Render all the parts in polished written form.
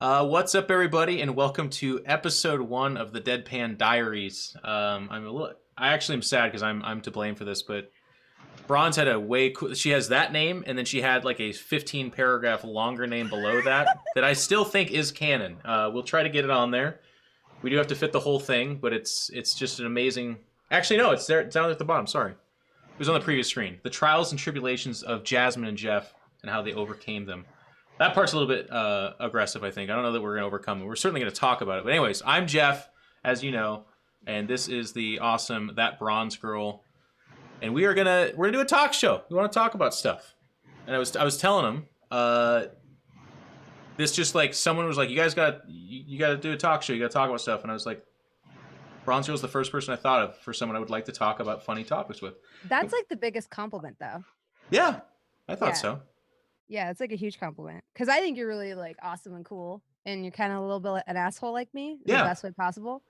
What's up, everybody, and welcome to episode 1 of the Deadpan Diaries. I actually am sad because I'm to blame for this, but Bronze had a way cool. She has that name, and then she had like a 15 paragraph longer name below that I still think is canon. We'll try to get it on there. We do have to fit the whole thing, but it's just an amazing. Actually, no, it's there. It's down at the bottom. Sorry, it was on the previous screen. The trials and tribulations of Jasmine and Jeff and how they overcame them. That part's a little bit aggressive, I think. I don't know that we're going to overcome it. We're certainly going to talk about it. But anyways, I'm Jeff, as you know, and this is the awesome That Bronze Girl, and we're gonna do a talk show. We want to talk about stuff. And I was telling him, this just like someone was like, you guys got to do a talk show. You got to talk about stuff, and I was like, Bronze Girl's the first person I thought of for someone I would like to talk about funny topics with. That's like the biggest compliment, though. Yeah, I thought so. Yeah, it's like a huge compliment because I think you're really like awesome and cool, and you're kind of a little bit an asshole like me in the best way possible.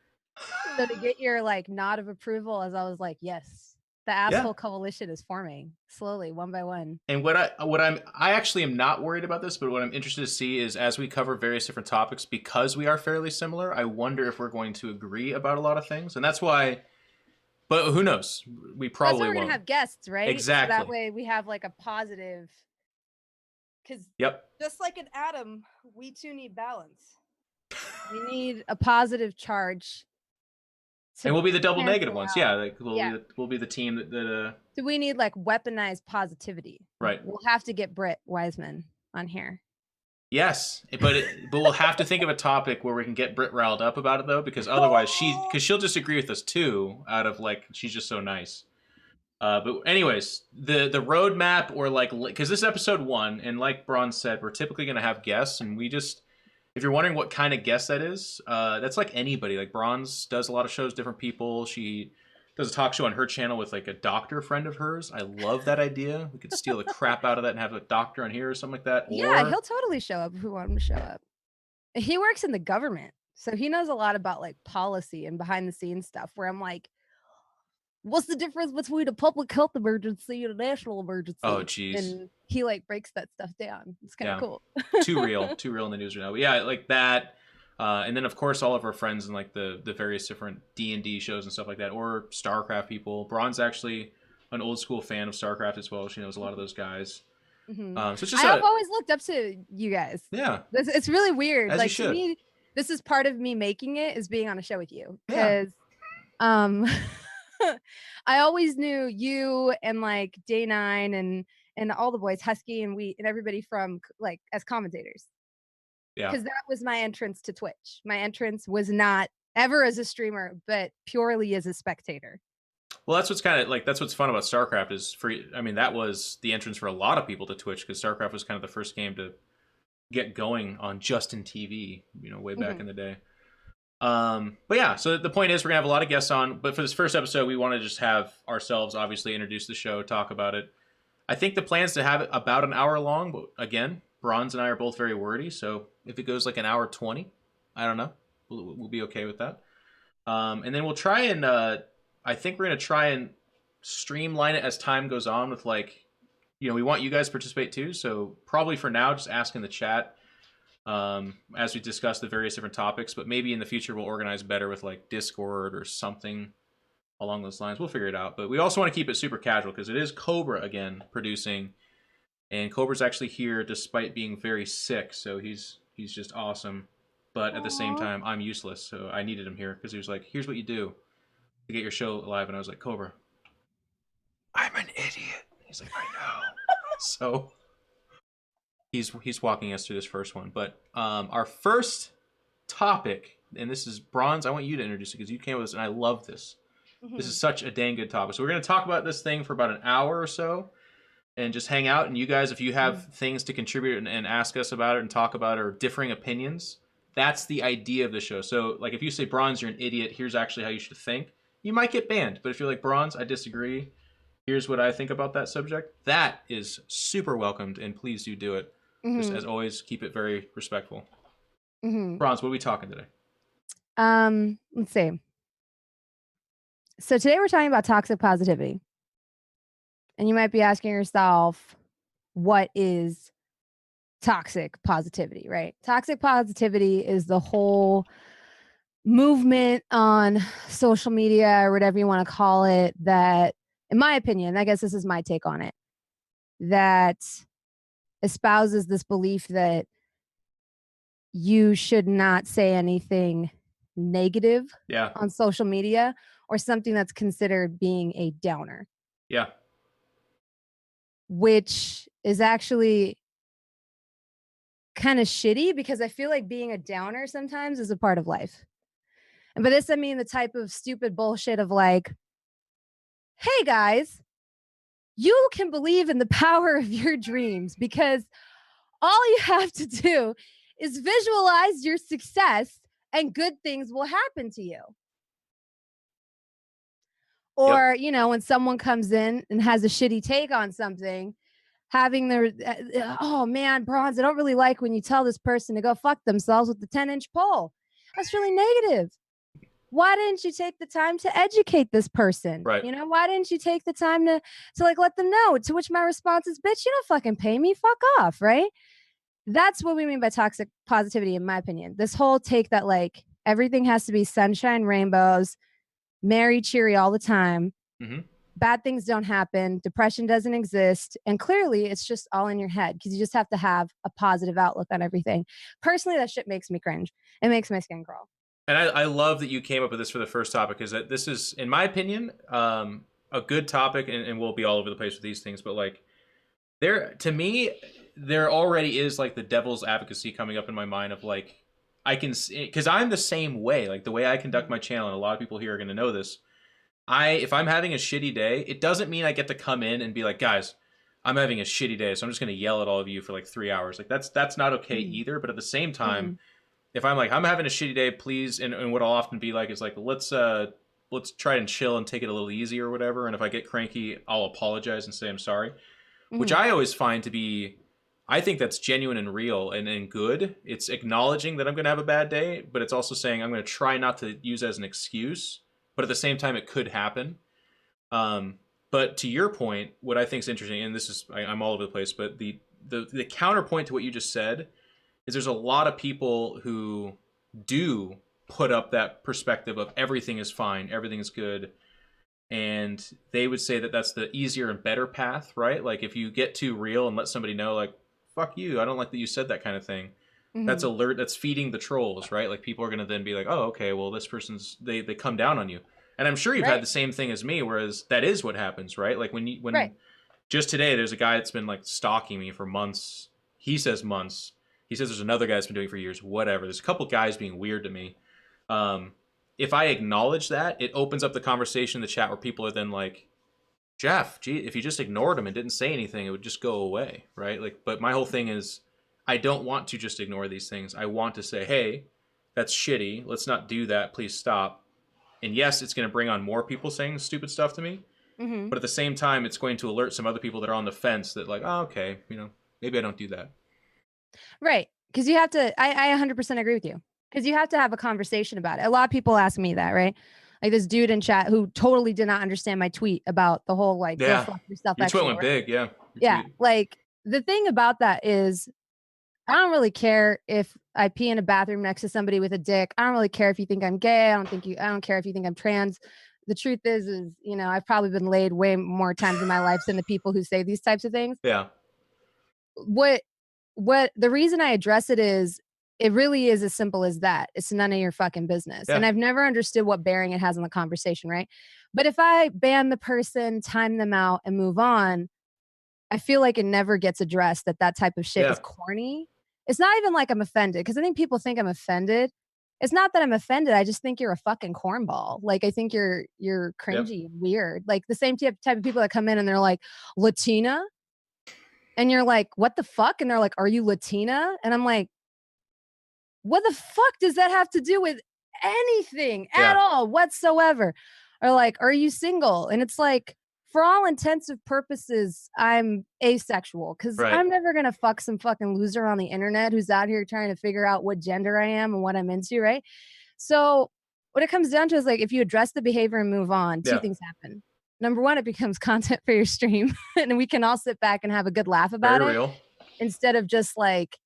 So to get your like nod of approval, as I was like, yes, the asshole coalition is forming slowly, one by one. And I actually am not worried about this, but what I'm interested to see is as we cover various different topics, because we are fairly similar, I wonder if we're going to agree about a lot of things, and that's why. But who knows? We probably won't. We're gonna have guests, right? Exactly. So that way we have like a positive. Because just like an atom, we too need balance. We need a positive charge. And we'll be the double negative ones. Yeah, like we'll be the team that So we need like weaponized positivity. Right. We'll have to get Britt Wiseman on here. Yes, but we'll have to think of a topic where we can get Britt riled up about it, though, because otherwise she'll just agree with us too, out of like she's just so nice. But anyways, the roadmap, or like, because this is episode 1, and like Bronze said, we're typically going to have guests, and we just, if you're wondering what kind of guest that is, that's like anybody. Like Bronze does a lot of shows, different people. She does a talk show on her channel with like a doctor friend of hers. I love that idea. We could steal the crap out of that and have a doctor on here or something like that. Yeah, he'll totally show up if we want him to show up. He works in the government, so he knows a lot about like policy and behind the scenes stuff, where I'm like, what's the difference between a public health emergency and a national emergency? Oh, geez. And he like breaks that stuff down. It's kind of cool. too real in the news right now. But yeah, like that. And then of course all of our friends in like the various different D&D shows and stuff like that, or StarCraft people. Bronze actually an old school fan of StarCraft as well. She knows a lot of those guys. Mm-hmm. So it's just I've always looked up to you guys. Yeah, it's really weird. As like to me, this is part of me making it, is being on a show with you, because I always knew you and like Day 9 and all the boys, Husky and everybody from like as commentators. Yeah. Because that was my entrance to Twitch. My entrance was not ever as a streamer, but purely as a spectator. Well, that's what's kind of like, that's what's fun about StarCraft is that was the entrance for a lot of people to Twitch, because StarCraft was kind of the first game to get going on Justin TV, way back in the day. But yeah, so the point is we're gonna have a lot of guests on, but for this first episode, we want to just have ourselves obviously introduce the show, talk about it. I think the plan is to have it about an hour long, but again, Bronze and I are both very wordy, so if it goes like an hour 20, I don't know, we'll be okay with that. And then we'll try and I think we're gonna try and streamline it as time goes on with like, we want you guys to participate too, so probably for now just ask in the chat as we discuss the various different topics, but maybe in the future we'll organize better with like Discord or something along those lines. We'll figure it out, but we also want to keep it super casual because it is Cobra again producing, and Cobra's actually here despite being very sick, so he's just awesome, but at the same time I'm useless, so I needed him here because he was like, here's what you do to get your show alive, and I was like, Cobra, I'm an idiot. He's like, I know. So he's walking us through this first one, but our first topic, and this is Bronze, I want you to introduce it because you came with us, and I love this. This is such a dang good topic. So we're going to talk about this thing for about an hour or so and just hang out, and you guys, if you have things to contribute and ask us about it and talk about it, or differing opinions, that's the idea of the show. So like if you say, Bronze, you're an idiot, here's actually how you should think, you might get banned. But if you're like, Bronze, I disagree, here's what I think about that subject, that is super welcomed, and please do it. Just as always, keep it very respectful. Bronze, what are we talking today? Let's see. So today we're talking about toxic positivity. And you might be asking yourself, what is toxic positivity, right? Toxic positivity is the whole movement on social media or whatever you want to call it that, in my opinion, I guess this is my take on it, that espouses this belief that you should not say anything negative Yeah. on social media or something that's considered being a downer. Yeah. Which is actually kind of shitty because I feel like being a downer sometimes is a part of life. And by this, I mean the type of stupid bullshit of like, hey guys, you can believe in the power of your dreams because all you have to do is visualize your success and good things will happen to you. Or, Yep. you know, when someone comes in and has a shitty take on something, having their, oh man, Bronze, I don't really like when you tell this person to go fuck themselves with the 10-inch pole. That's really negative. Why didn't you take the time to educate this person? Right. You know, why didn't you take the time to like let them know? To which my response is, bitch, you don't fucking pay me. Fuck off, right? That's what we mean by toxic positivity, in my opinion. This whole take that like everything has to be sunshine, rainbows, merry, cheery all the time. Mm-hmm. Bad things don't happen. Depression doesn't exist. And clearly it's just all in your head because you just have to have a positive outlook on everything. Personally, that shit makes me cringe. It makes my skin crawl. And I love that you came up with this for the first topic because this is, in my opinion, a good topic, and we'll be all over the place with these things. But like, to me, there already is like the devil's advocacy coming up in my mind of like, I can, because I'm the same way. Like the way I conduct my channel, and a lot of people here are going to know this. If I'm having a shitty day, it doesn't mean I get to come in and be like, guys, I'm having a shitty day, so I'm just going to yell at all of you for like 3 hours. Like that's not okay either. But at the same time, if I'm like, I'm having a shitty day, please, and what I'll often be like is like, let's try and chill and take it a little easy or whatever. And if I get cranky, I'll apologize and say I'm sorry, which I always find to be, I think that's genuine and real and good. It's acknowledging that I'm going to have a bad day, but it's also saying I'm going to try not to use it as an excuse, but at the same time, it could happen. But to your point, what I think is interesting, and this is, I'm all over the place, but the counterpoint to what you just said is there's a lot of people who do put up that perspective of everything is fine, everything is good, and they would say that that's the easier and better path, right? Like if you get too real and let somebody know, like, fuck you, I don't like that you said that kind of thing. That's feeding the trolls, right? Like people are going to then be like, oh, okay, well this person's, they come down on you. And I'm sure you've had the same thing as me, whereas that is what happens, right? Like when just today, there's a guy that's been like stalking me for months. He says months. He says there's another guy that's been doing it for years, whatever. There's a couple guys being weird to me. If I acknowledge that, it opens up the conversation in the chat where people are then like, Jeff, gee, if you just ignored him and didn't say anything, it would just go away, right? Like, but my whole thing is, I don't want to just ignore these things. I want to say, hey, that's shitty. Let's not do that. Please stop. And yes, it's going to bring on more people saying stupid stuff to me. But at the same time, it's going to alert some other people that are on the fence that like, oh, okay, you know, maybe I don't do that. Right. Because you have to, I 100% agree with you. Because you have to have a conversation about it. A lot of people ask me that, right? Like this dude in chat who totally did not understand my tweet about the whole like, go fuck yourself. Your tweet went big, yeah. Yeah. Like the thing about that is I don't really care if I pee in a bathroom next to somebody with a dick. I don't really care if you think I'm gay. I don't care if you think I'm trans. The truth is, you know, I've probably been laid way more times in my life than the people who say these types of things. Yeah. What the reason I address it is it really is as simple as that. It's none of your fucking business. Yeah. And I've never understood what bearing it has on the conversation, right? But if I ban the person, time them out, and move on, I feel like it never gets addressed that type of shit is corny. It's not even like I'm offended because I think people think I'm offended. It's not that I'm offended. I just think you're a fucking cornball. Like I think you're cringy and weird. Like the same type of people that come in and they're like, Latina? And you're like, what the fuck? And they're like, are you Latina? And I'm like, what the fuck does that have to do with anything at all whatsoever? Or like, are you single? And it's like, for all intensive purposes, I'm asexual because I'm never going to fuck some fucking loser on the internet who's out here trying to figure out what gender I am and what I'm into, right? So what it comes down to is like, if you address the behavior and move on, two things happen. Number one, it becomes content for your stream and we can all sit back and have a good laugh about it instead of just like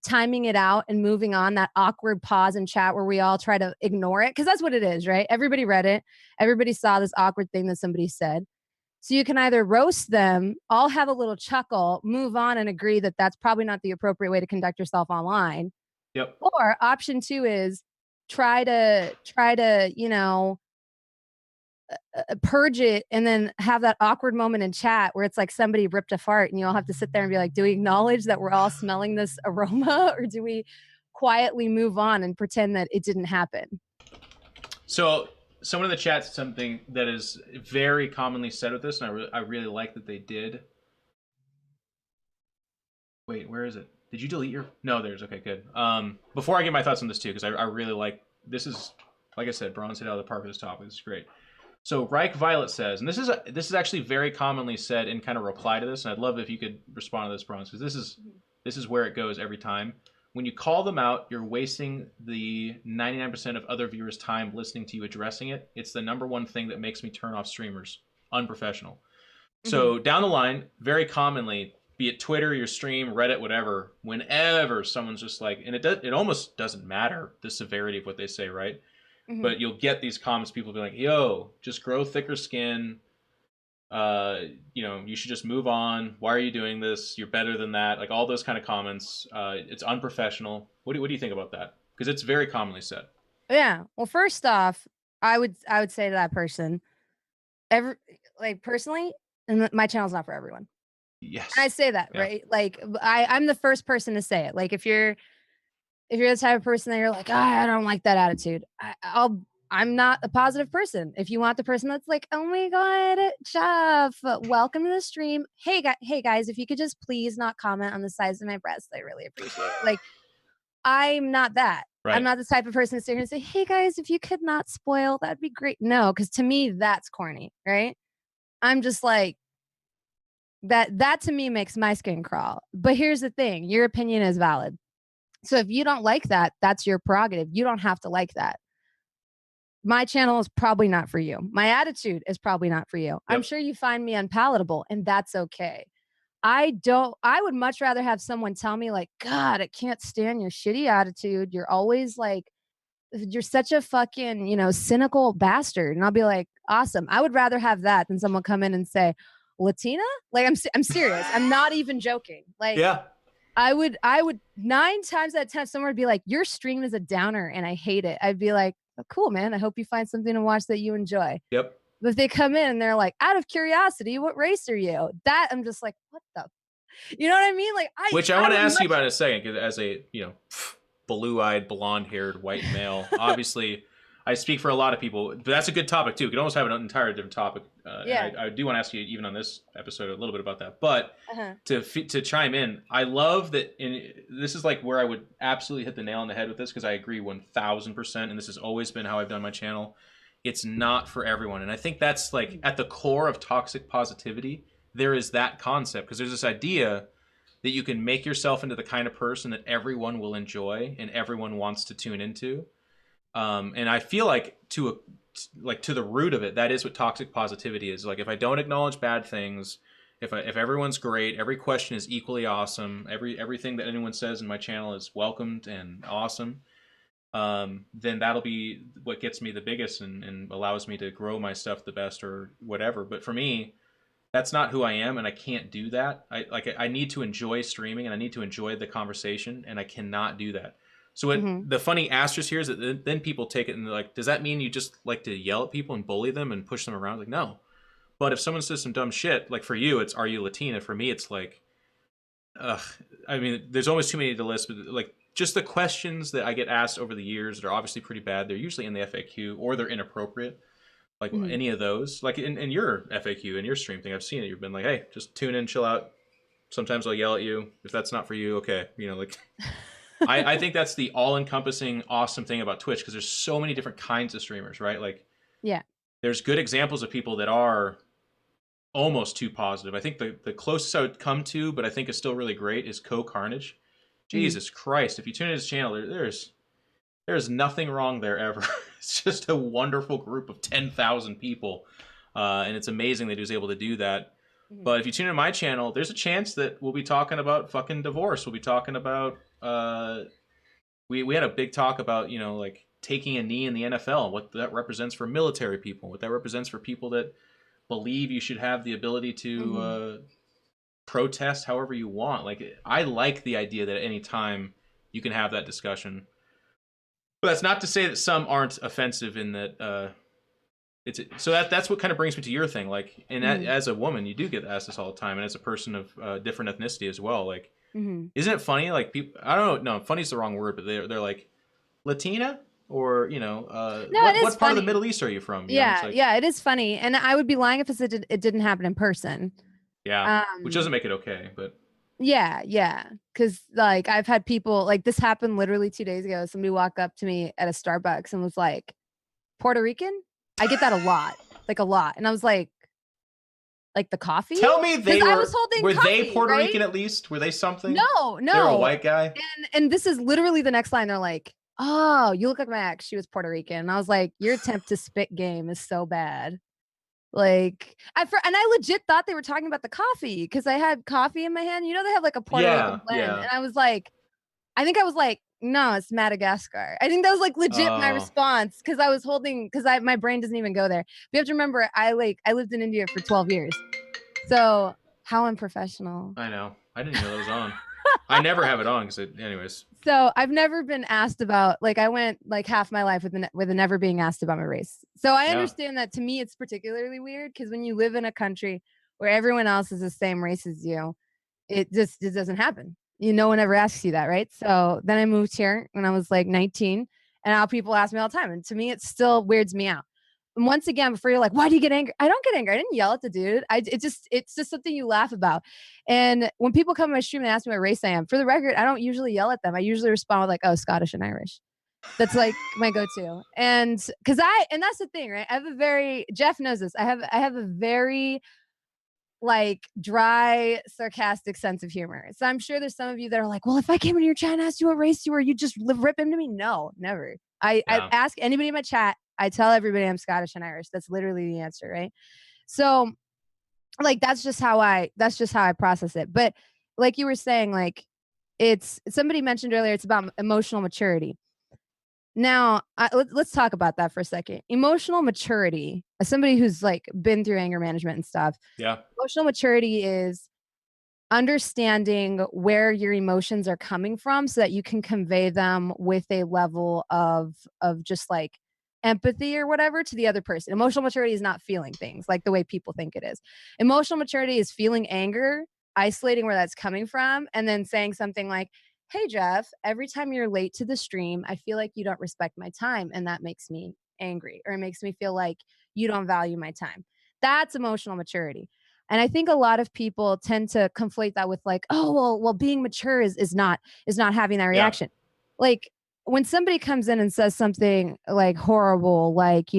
timing it out and moving on, that awkward pause in chat where we all try to ignore it, because that's what it is, right? Everybody read it. Everybody saw this awkward thing that somebody said. So you can either roast them, all have a little chuckle, move on, and agree that that's probably not the appropriate way to conduct yourself online. Yep. Or option two is try to purge it and then have that awkward moment in chat where it's like somebody ripped a fart and you all have to sit there and be like, do we acknowledge that we're all smelling this aroma, or do we quietly move on and pretend that it didn't happen? So someone in the chat said something that is very commonly said with this, and I really like that they did. Wait, where is it? Did you delete your? No, there's. Okay, good. Before I get my thoughts on this too, because I really like this. Is like I said, Bronze hit out of the park with this topic. This is great. So Reich Violet says, and this is actually very commonly said in kind of reply to this, and I'd love if you could respond to this, Bronze, because this is where it goes every time. When you call them out, you're wasting the 99% of other viewers' time listening to you addressing it. It's the number one thing that makes me turn off streamers. Unprofessional. So down the line, very commonly, be it Twitter, your stream, Reddit, whatever, whenever someone's just like, and it almost doesn't matter the severity of what they say, right? But you'll get these comments, people be like, yo, just grow thicker skin. You should just move on. Why are you doing this? You're better than that. Like all those kind of comments. It's unprofessional. What do you think about that? Because it's very commonly said. Yeah. Well, first off, I would say to that person, personally, and my channel's not for everyone. Yes. And I say that, right? Like I'm the first person to say it. Like if you're the type of person that you're like, I don't like that attitude, I'm not a positive person. If you want the person that's like, oh my god, Jeff, welcome to the stream. Hey guys, if you could just please not comment on the size of my breasts, I really appreciate it. Like, I'm not that. Right. I'm not the type of person to sit here and say, hey guys, if you could not spoil, that'd be great. No, because to me, that's corny, right? I'm just like, that to me makes my skin crawl. But here's the thing, your opinion is valid. So if you don't like that, that's your prerogative. You don't have to like that. My channel is probably not for you. My attitude is probably not for you. Yep. I'm sure you find me unpalatable, and that's okay. I would much rather have someone tell me like, God, I can't stand your shitty attitude. You're always like, you're such a fucking, cynical bastard. And I'll be like, awesome. I would rather have that than someone come in and say, Latina? Like, I'm serious. I'm not even joking. Like, yeah. I would 9 times out of 10, someone would be like, your stream is a downer and I hate it. I'd be like, oh, cool, man. I hope you find something to watch that you enjoy. Yep. But if they come in and they're like, out of curiosity, what race are you? That I'm just like, what the? You know what I mean? Like, Which I want to ask you about in a second, because as a, blue-eyed, blonde-haired white male, obviously I speak for a lot of people, but that's a good topic too. You could almost have an entirely different topic. Yeah. I do want to ask you, even on this episode, a little bit about that. But to chime in, I love that. This is like where I would absolutely hit the nail on the head with this, because I agree 1,000%, and this has always been how I've done my channel. It's not for everyone, and I think that's like at the core of toxic positivity. There is that concept, because there's this idea that you can make yourself into the kind of person that everyone will enjoy and everyone wants to tune into. And I feel like to the root of it, that is what toxic positivity is. Like, if I don't acknowledge bad things, if everyone's great, every question is equally awesome, everything that anyone says in my channel is welcomed and awesome, then that'll be what gets me the biggest and allows me to grow my stuff the best or whatever. But for me, that's not who I am, and I can't do that. I need to enjoy streaming, and I need to enjoy the conversation, and I cannot do that. So the funny asterisk here is that then people take it and they're like, does that mean you just like to yell at people and bully them and push them around? Like, no. But if someone says some dumb shit, like for you, it's, are you Latina? For me, it's like, I mean, there's almost too many to list, but like just the questions that I get asked over the years that are obviously pretty bad. They're usually in the FAQ or they're inappropriate. Like any of those, like in your FAQ, in your stream thing, I've seen it. You've been like, hey, just tune in, chill out. Sometimes I'll yell at you. If that's not for you, okay. Like... I think that's the all-encompassing awesome thing about Twitch, because there's so many different kinds of streamers, right? Like, yeah, there's good examples of people that are almost too positive. I think the closest I would come to, but I think is still really great, is Carnage. Jesus Christ, if you tune in his channel, there's nothing wrong there ever. It's just a wonderful group of 10,000 people, and it's amazing that he was able to do that. Mm-hmm. But if you tune in my channel, there's a chance that we'll be talking about fucking divorce. We'll be talking about we had a big talk about, you know, like taking a knee in the NFL, what that represents for military people, what that represents for people that believe you should have the ability to Mm-hmm. protest however you want. Like, I like the idea that at any time you can have that discussion. But that's not to say that some aren't offensive in that it's so that's what kind of brings me to your thing. Like, and Mm-hmm. as a woman, you do get asked this all the time, and as a person of different ethnicity as well. Like, Mm-hmm. isn't it funny? Like, people, I don't know, no, funny's the wrong word, but they're like Latina, or you know, No, it is what part of the funny. Middle East are you from? You know, it's Yeah, like, yeah, it is funny, and I would be lying if I said it didn't happen in person. yeah, which Um, doesn't make it okay, but yeah, yeah, because like I've had people like this happened literally 2 days ago. Somebody walked up to me at a Starbucks and was like, "Puerto Rican?" I get that a lot, like a lot, and I was like the coffee, tell me because they I was holding were they coffee, Puerto right? Rican at least? Were they something? No, They were a no, white guy. and this is literally the next line. They're like, "Oh, you look like my ex. She was Puerto Rican." And I was like, "Your attempt to spit game is so bad." Like and I legit thought they were talking about the coffee because I had coffee in my hand. You know, they have like a Puerto Yeah, Rican blend. yeah. And I think I was like, no, it's Madagascar. I think that was like legit my Oh, response because I was holding because my brain doesn't even go there. But you have to remember, I lived in India for 12 years. So how unprofessional. I know. I didn't even know that was on. I never have it on because, anyways. So I've never been asked about like I went like half my life with never being asked about my race. So I Yeah, understand that to me it's particularly weird because when you live in a country where everyone else is the same race as you, it doesn't happen. No one ever asks you that, right? So then I moved here when I was like 19, and now people ask me all the time, and to me it still weirds me out. And once again, before you're like, why do you get angry? I don't get angry. I didn't yell at the dude. It's just something you laugh about. And when people come to my stream and ask me what race I am, for the record, I don't usually yell at them. I usually respond with like, oh, Scottish and Irish. That's like my go-to. And and that's the thing, right? I have a very Jeff knows this. I have a very like dry, sarcastic sense of humor. So I'm sure there's some of you that are like, well, if I came into your chat and asked you what race you were, you just rip into me. No, never. I yeah, ask anybody in my chat. I tell everybody I'm Scottish and Irish. That's literally the answer, right? So like that's just how I process it. But like you were saying, like it's somebody mentioned earlier, it's about emotional maturity. Now, let's talk about that for a second. Emotional maturity, as somebody who's like been through anger management and stuff, yeah. emotional maturity is understanding where your emotions are coming from so that you can convey them with a level of just like empathy or whatever to the other person. Emotional maturity is not feeling things like the way people think it is. Emotional maturity is feeling anger, isolating where that's coming from, and then saying something like, hey Jeff, every time you're late to the stream, I feel like you don't respect my time and that makes me angry, or it makes me feel like you don't value my time. That's emotional maturity. And I think a lot of people tend to conflate that with like, oh, well, being mature is not having that Yeah. reaction. Like when somebody comes in and says something like horrible, like,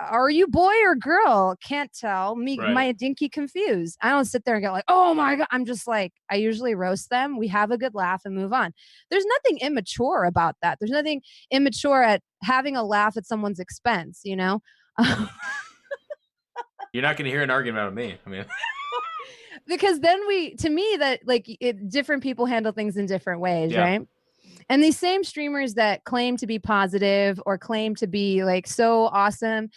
are you boy or girl? Can't tell. Me, Right. my dinky confused. I don't sit there and get like, oh my God. I'm just like, I usually roast them. We have a good laugh and move on. There's nothing immature about that. There's nothing immature at having a laugh at someone's expense. You're not going to hear an argument out of me. I mean, Because then to me, that like different people handle things in different ways, yeah. right? And these same streamers that claim to be positive or claim to be like so awesome,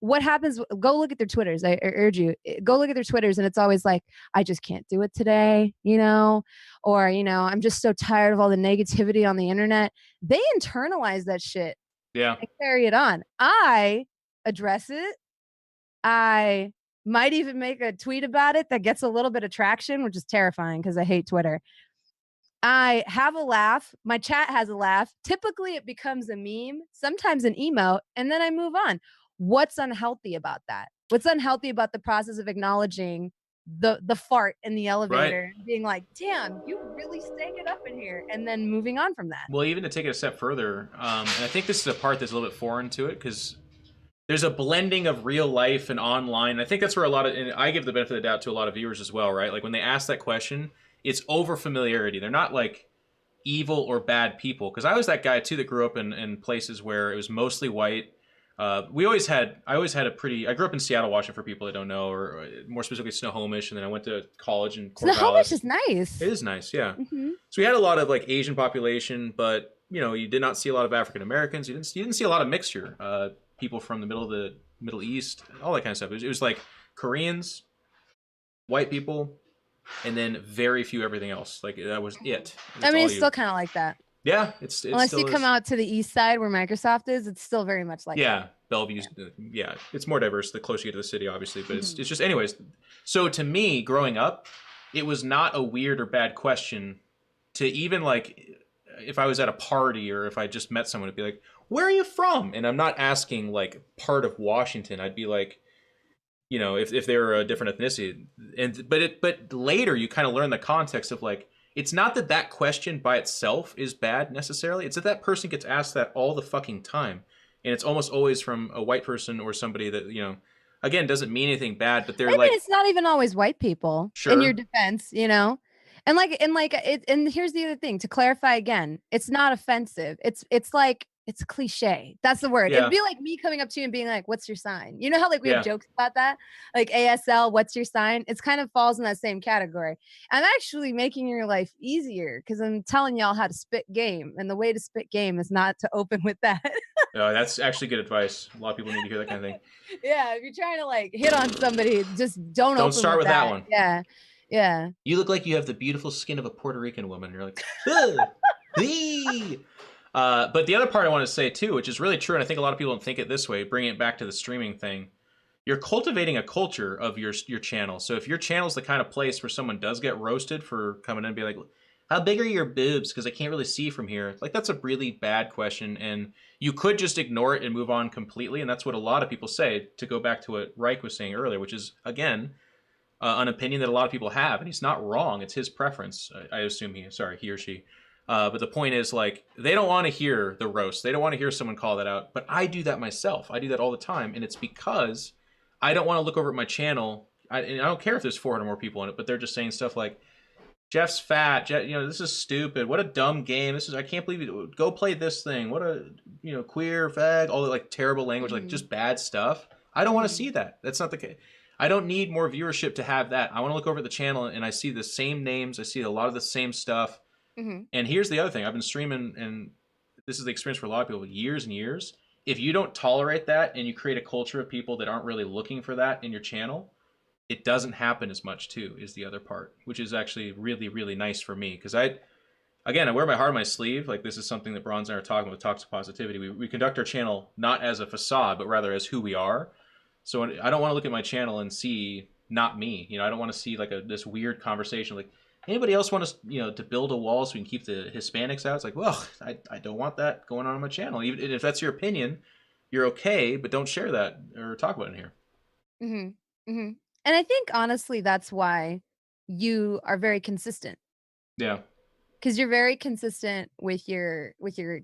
what happens? Go look at their Twitters. I urge you, go look at their Twitters, and it's always like, I just can't do it today, or I'm just so tired of all the negativity on the internet. They internalize that shit Yeah. and carry it on. I address it. I might even make a tweet about it that gets a little bit of traction, which is terrifying because I hate Twitter. I have a laugh. My chat has a laugh. Typically, it becomes a meme, sometimes an emote, and then I move on. What's unhealthy about that? What's unhealthy about the process of acknowledging the fart in the Right. elevator, being like, "Damn, you really stank it up in here," and then moving on from that? Well, even to take it a step further, and I think this is a part that's a little bit foreign to it because there's a blending of real life and online. I think that's where a lot of, and I give the benefit of the doubt to a lot of viewers as well, right? Like when they ask that question, it's over familiarity. They're not like evil or bad people. Because I was that guy too that grew up in places where it was mostly white. I always had a pretty. I grew up in Seattle, Washington, for people that don't know, or more specifically Snohomish, and then I went to college in Snohomish Corvallis. is nice. It is nice, yeah. Hmm. So we had a lot of like Asian population, but you did not see a lot of African Americans. You didn't see a lot of mixture. People from the Middle East, all that kind of stuff. It was like Koreans, white people, and then very few everything else. Like that was it. I That's mean, all it's you. still kind of like that. Yeah, it Unless you still come is. out to the east side where Microsoft is, it's still very much like that. Yeah, Bellevue's. Yeah. Yeah, it's more diverse the closer you get to the city, obviously. But Hmm. it's just anyways. So to me, growing up, it was not a weird or bad question to even like if I was at a party or if I just met someone, it'd be like, "Where are you from?" And I'm not asking like part of Washington. I'd be like, if they were a different ethnicity, but later you kind of learn the context of like it's not that that question by itself is bad necessarily. It's that that person gets asked that all the fucking time, and it's almost always from a white person or somebody that again doesn't mean anything bad, but they're I mean, like, it's not even always white people in your sure, defense, you know? And like it and here's the other thing to clarify again, it's not offensive. It's like it's cliche. That's the word. It'd yeah, be like me coming up to you and being like, "What's your sign?" You know how like we have yeah, jokes about that? Like ASL, "What's your sign?" It's kind of falls in that same category. I'm actually making your life easier because I'm telling y'all how to spit game, and the way to spit game is not to open with that. that's actually good advice. A lot of people need to hear that kind of thing. Yeah, if you're trying to like hit on somebody, just don't Don't open start with with that that. one. Yeah. Yeah. You look like you have the beautiful skin of a Puerto Rican woman. You're like, ugh, ee. But the other part I want to say too, which is really true, and I think a lot of people don't think it this way, bringing it back to the streaming thing, you're cultivating a culture of your channel. So if your channel's the kind of place where someone does get roasted for coming in and be like, how big are your boobs? Because I can't really see from here. Like that's a really bad question, and you could just ignore it and move on completely. And that's what a lot of people say. To go back to what Reich was saying earlier, which is again an opinion that a lot of people have, and he's not wrong. It's his preference. I assume he or she. But the point is, like, they don't want to hear the roast. They don't want to hear someone call that out. But I do that myself. I do that all the time, and it's because I don't want to look over at my channel. And I don't care if there's 400 more people in it, but they're just saying stuff like, "Jeff's fat. This is stupid. What a dumb game. This is. I can't believe you go play this thing. What a queer fag. All the like terrible language, like Mhm. just bad stuff. I don't want to Mhm. see that. That's not the case. I don't need more viewership to have that. I want to look over at the channel and I see the same names. I see a lot of the same stuff. Mhm. And here's the other thing. I've been streaming, and this is the experience for a lot of people, years and years. If you don't tolerate that and you create a culture of people that aren't really looking for that in your channel, it doesn't happen as much too, is the other part, which is actually really, really nice for me. Because again, I wear my heart on my sleeve. Like this is something that Bronze and I are talking about, toxic positivity. We conduct our channel not as a facade, but rather as who we are. So I don't want to look at my channel and see not me. I don't want to see like this weird conversation like, anybody else want us to build a wall so we can keep the Hispanics out? It's like, well, I don't want that going on my channel. Even if that's your opinion, you're okay, but don't share that or talk about it in here. Mhm. Mhm. And I think honestly that's why you are very consistent Yeah. because you're very consistent with your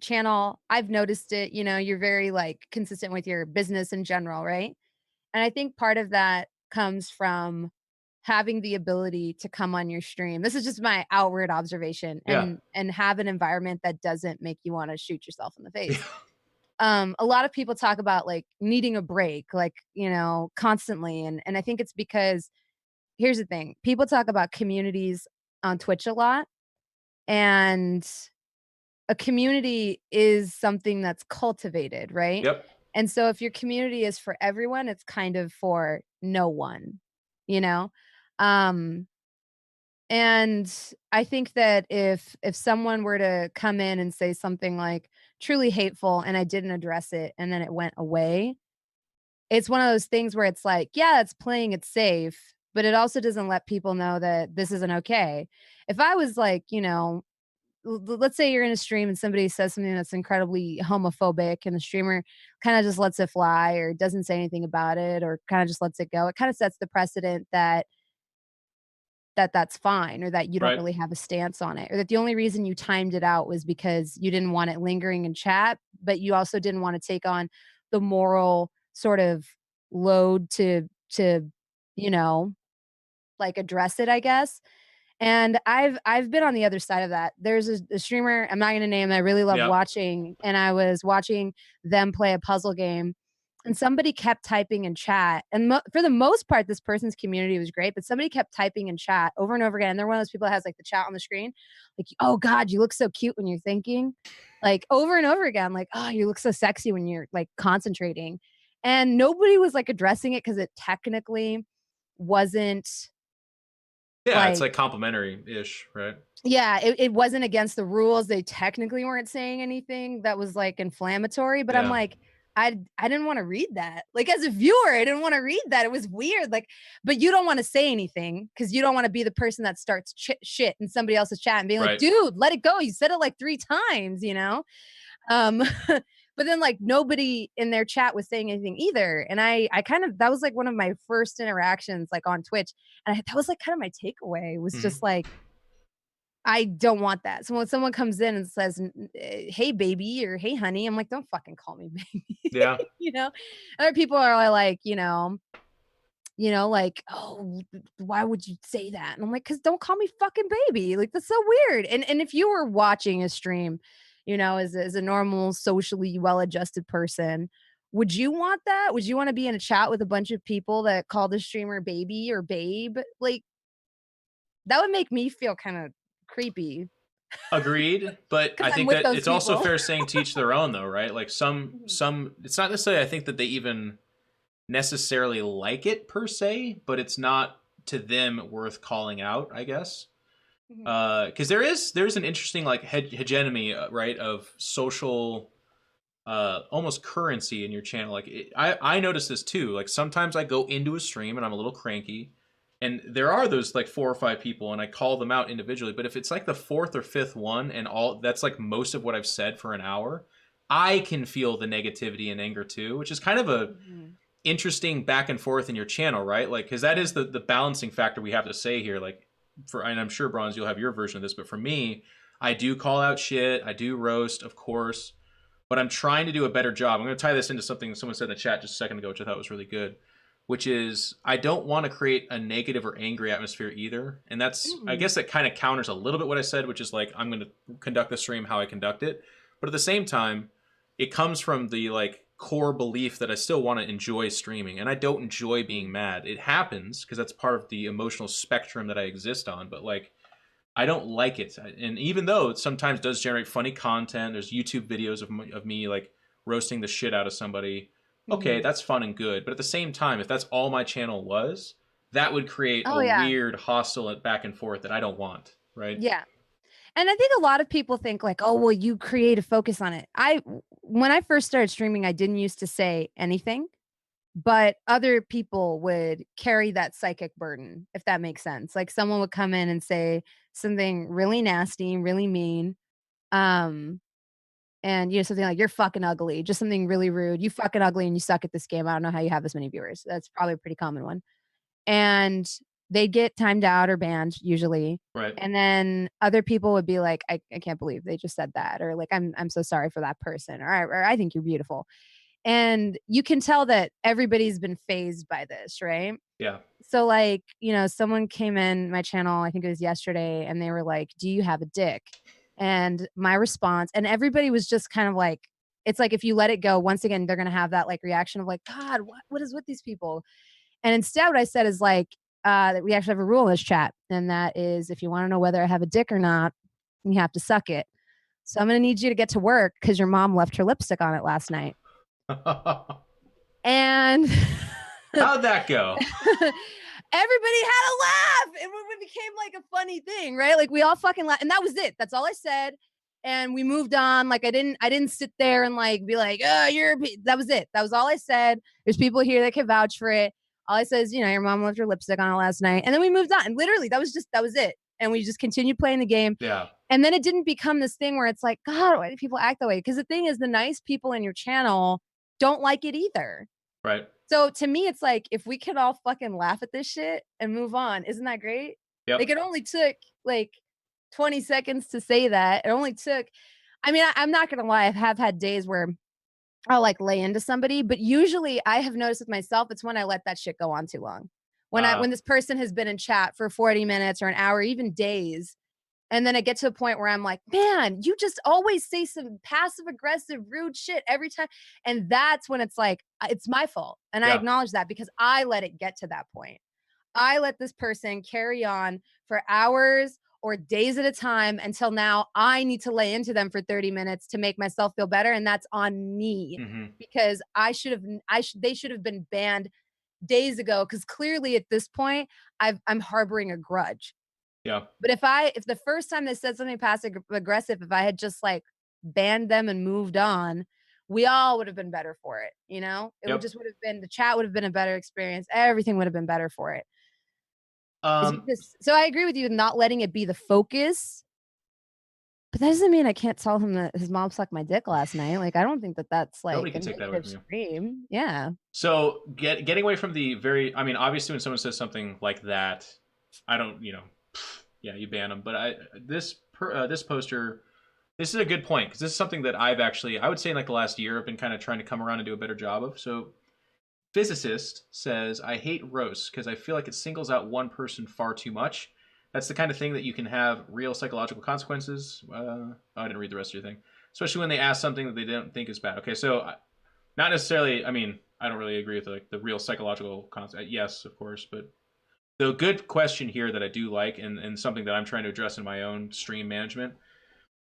channel. I've noticed it, you're very like consistent with your business in general, right? And I think part of that comes from having the ability to come on your stream. This is just my outward observation Yeah. and have an environment that doesn't make you want to shoot yourself in the Yeah. face. A lot of people talk about like needing a break, like, constantly. And I think it's because here's the thing. People talk about communities on Twitch a lot, and a community is something that's cultivated, right? Yep. And so if your community is for everyone, it's kind of for no one, you know? Um, and I think that if someone were to come in and say something like truly hateful and I didn't address it and then it went away, it's one of those things where it's like, yeah, it's playing it safe, but it also doesn't let people know that this isn't okay. If I was like, let's say you're in a stream and somebody says something that's incredibly homophobic and the streamer kind of just lets it fly or doesn't say anything about it or kind of just lets it go. It kind of sets the precedent that that's fine or that you don't Right. really have a stance on it or that the only reason you timed it out was because you didn't want it lingering in chat, but you also didn't want to take on the moral sort of load to you know like address it, I guess. And I've been on the other side of that. There's a streamer, I'm not gonna name, I really love Yep. watching, and I was watching them play a puzzle game, and somebody kept typing in chat, and for the most part, this person's community was great, but somebody kept typing in chat over and over again. And they're one of those people that has like the chat on the screen, like, "Oh God, you look so cute when you're thinking," like over and over again, like, "Oh, you look so sexy when you're like concentrating," and nobody was like addressing it because it technically wasn't Yeah, it's like, like complimentary ish, right? yeah, it wasn't against the rules. They technically weren't saying anything that was like inflammatory, but I'm Yeah. like, I didn't want to read that. Like as a viewer, I didn't want to read that. It was weird. Like, but you don't want to say anything because you don't want to be the person that starts shit in somebody else's chat and being like, Right. dude, let it go. You said it like 3 times, you know? Um, but then like nobody in their chat was saying anything either. And I kind of, that was like one of my first interactions like on Twitch. And that was like kind of my takeaway was Mhm. just like, I don't want that. So when someone comes in and says, "Hey, baby," or "Hey, honey," I'm like, "Don't fucking call me baby." Yeah. You know? Other people are like, like, "Oh, why would you say that?" And I'm like, "'Cause don't call me fucking baby." Like, that's so weird. And if you were watching a stream, as a normal, socially well-adjusted person, would you want that? Would you wanna be in a chat with a bunch of people that call the streamer baby or babe? Like, that would make me feel kinda creepy. Agreed, but 'Cause I I'm think with that those it's also people. fair saying to each their own though, right? Like Mhm, some it's not necessarily I think that they even necessarily like it per se, but it's not to them worth calling out, I guess. mhm, Because there's an interesting like hegemony, right, of social almost currency in your channel. Like I notice this too. Like sometimes I go into a stream and I'm a little cranky, and there are those like 4 or 5 people, and I call them out individually. But if it's like the fourth or fifth one, and all that's like most of what I've said for an hour, I can feel the negativity and anger too, which is kind of a mhm, interesting back and forth in your channel, right? Like because that is the balancing factor we have to say here. Like and I'm sure Bronze, you'll have your version of this, but for me, I do call out shit. I do roast, of course, but I'm trying to do a better job. I'm going to tie this into something someone said in the chat just a second ago, which I thought was really good, which is I don't want to create a negative or angry atmosphere either. And that's, I mhm. guess that kind of counters a little bit what I said, which is like, I'm going to conduct the stream how I conduct it. But at the same time, it comes from the like core belief that I still want to enjoy streaming and I don't enjoy being Mhm. mad. It happens because that's part of the emotional spectrum that I exist on. But like, I don't like it. And even though it sometimes does generate funny content, there's YouTube videos of me like roasting the shit out of somebody. Okay, Mhm. that's fun and good. But at the same time, if that's all my channel was, that would create Oh, a yeah. weird hostile back and forth that I don't want. Right? Yeah. And I think a lot of people think like, "Oh, well, you create a focus on it." When I first started streaming, I didn't used to say anything, but other people would carry that psychic burden, if that makes sense. Like someone would come in and say something really nasty, really mean, um, and something like, "You're fucking ugly," just something really rude. "You fucking ugly and you suck at this game. I don't know how you have this many viewers." That's probably a pretty common one. And they'd get timed out or banned usually. Right. And then other people would be like, I can't believe they just said that, or like, I'm so sorry for that person, or I think you're beautiful. And you can tell that everybody's been phased by this, right? Yeah. So like, someone came in my channel, I think it was yesterday, and they were like, "Do you have a dick?" And my response, and everybody was just kind of like, it's like if you let it go, once again, they're gonna have that like reaction of like, God, what is with these people? And instead, what I said is like, that we actually have a rule in this chat, and that is if you want to know whether I have a dick or not, you have to suck it. So I'm going to need you to get to work because your mom left her lipstick on it last night. And How'd that go? everybody had a laugh. It became like a funny thing, right? Like we all fucking laughed, and that was it. That's all I said. And we moved on. Like I didn't sit there and like be like, "Oh, that was it. That was all I said." There's people here that can vouch for it. All I said is, your mom left her lipstick on it last night, and then we moved on. And literally, that was it. And we just continued playing the game. Yeah. And then it didn't become this thing where it's like, God, why do people act that way? Because the thing is, the nice people in your channel don't like it either. Right. So to me, it's like if we could all fucking laugh at this shit and move on, isn't that great? Like Yep. it only took like 20 seconds to say that. It only took, I mean, I'm not gonna lie, I have had days where I'll like lay into somebody, but usually I have noticed with myself, it's when I let that shit go on too long. When Uh this person has been in chat for 40 minutes or an hour, even days, And then I get to a point where I'm like, man, you just always say some passive aggressive, rude shit every time. And that's when it's like, it's my fault. And I Yeah. acknowledge that because I let it get to that point. I let this person carry on for hours or days at a time until now I need to lay into them for 30 minutes to make myself feel better. And that's on me Hmm. because they should have been banned days ago. Cause clearly at this point, I'm harboring a grudge. Yeah. But if the first time they said something passive aggressive, if I had just like banned them and moved on, we all would have been better for it. You know, Yep. would have been, the chat would have been a better experience. Everything would have been better for it. Um, So I agree with you, not letting it be the focus, but that doesn't mean I can't tell him that his mom sucked my dick last night. Like, I don't think that that's like Nobody a can take that away negative from you. stream. Yeah. So getting away from the very, I mean, obviously when someone says something like that, I don't, yeah, you ban them. But this poster, this is a good point because this is something that I would say in like the last year, I've been kind of trying to come around and do a better job of. So physicist says, I hate roasts because I feel like it singles out one person far too much. That's the kind of thing that you can have real psychological consequences. I didn't read the rest of your thing. Especially when they ask something that they don't think is bad. Okay, so not necessarily, I mean, I don't really agree with like the real psychological concept. Yes, of course, but the good question here that I do like and something that I'm trying to address in my own stream management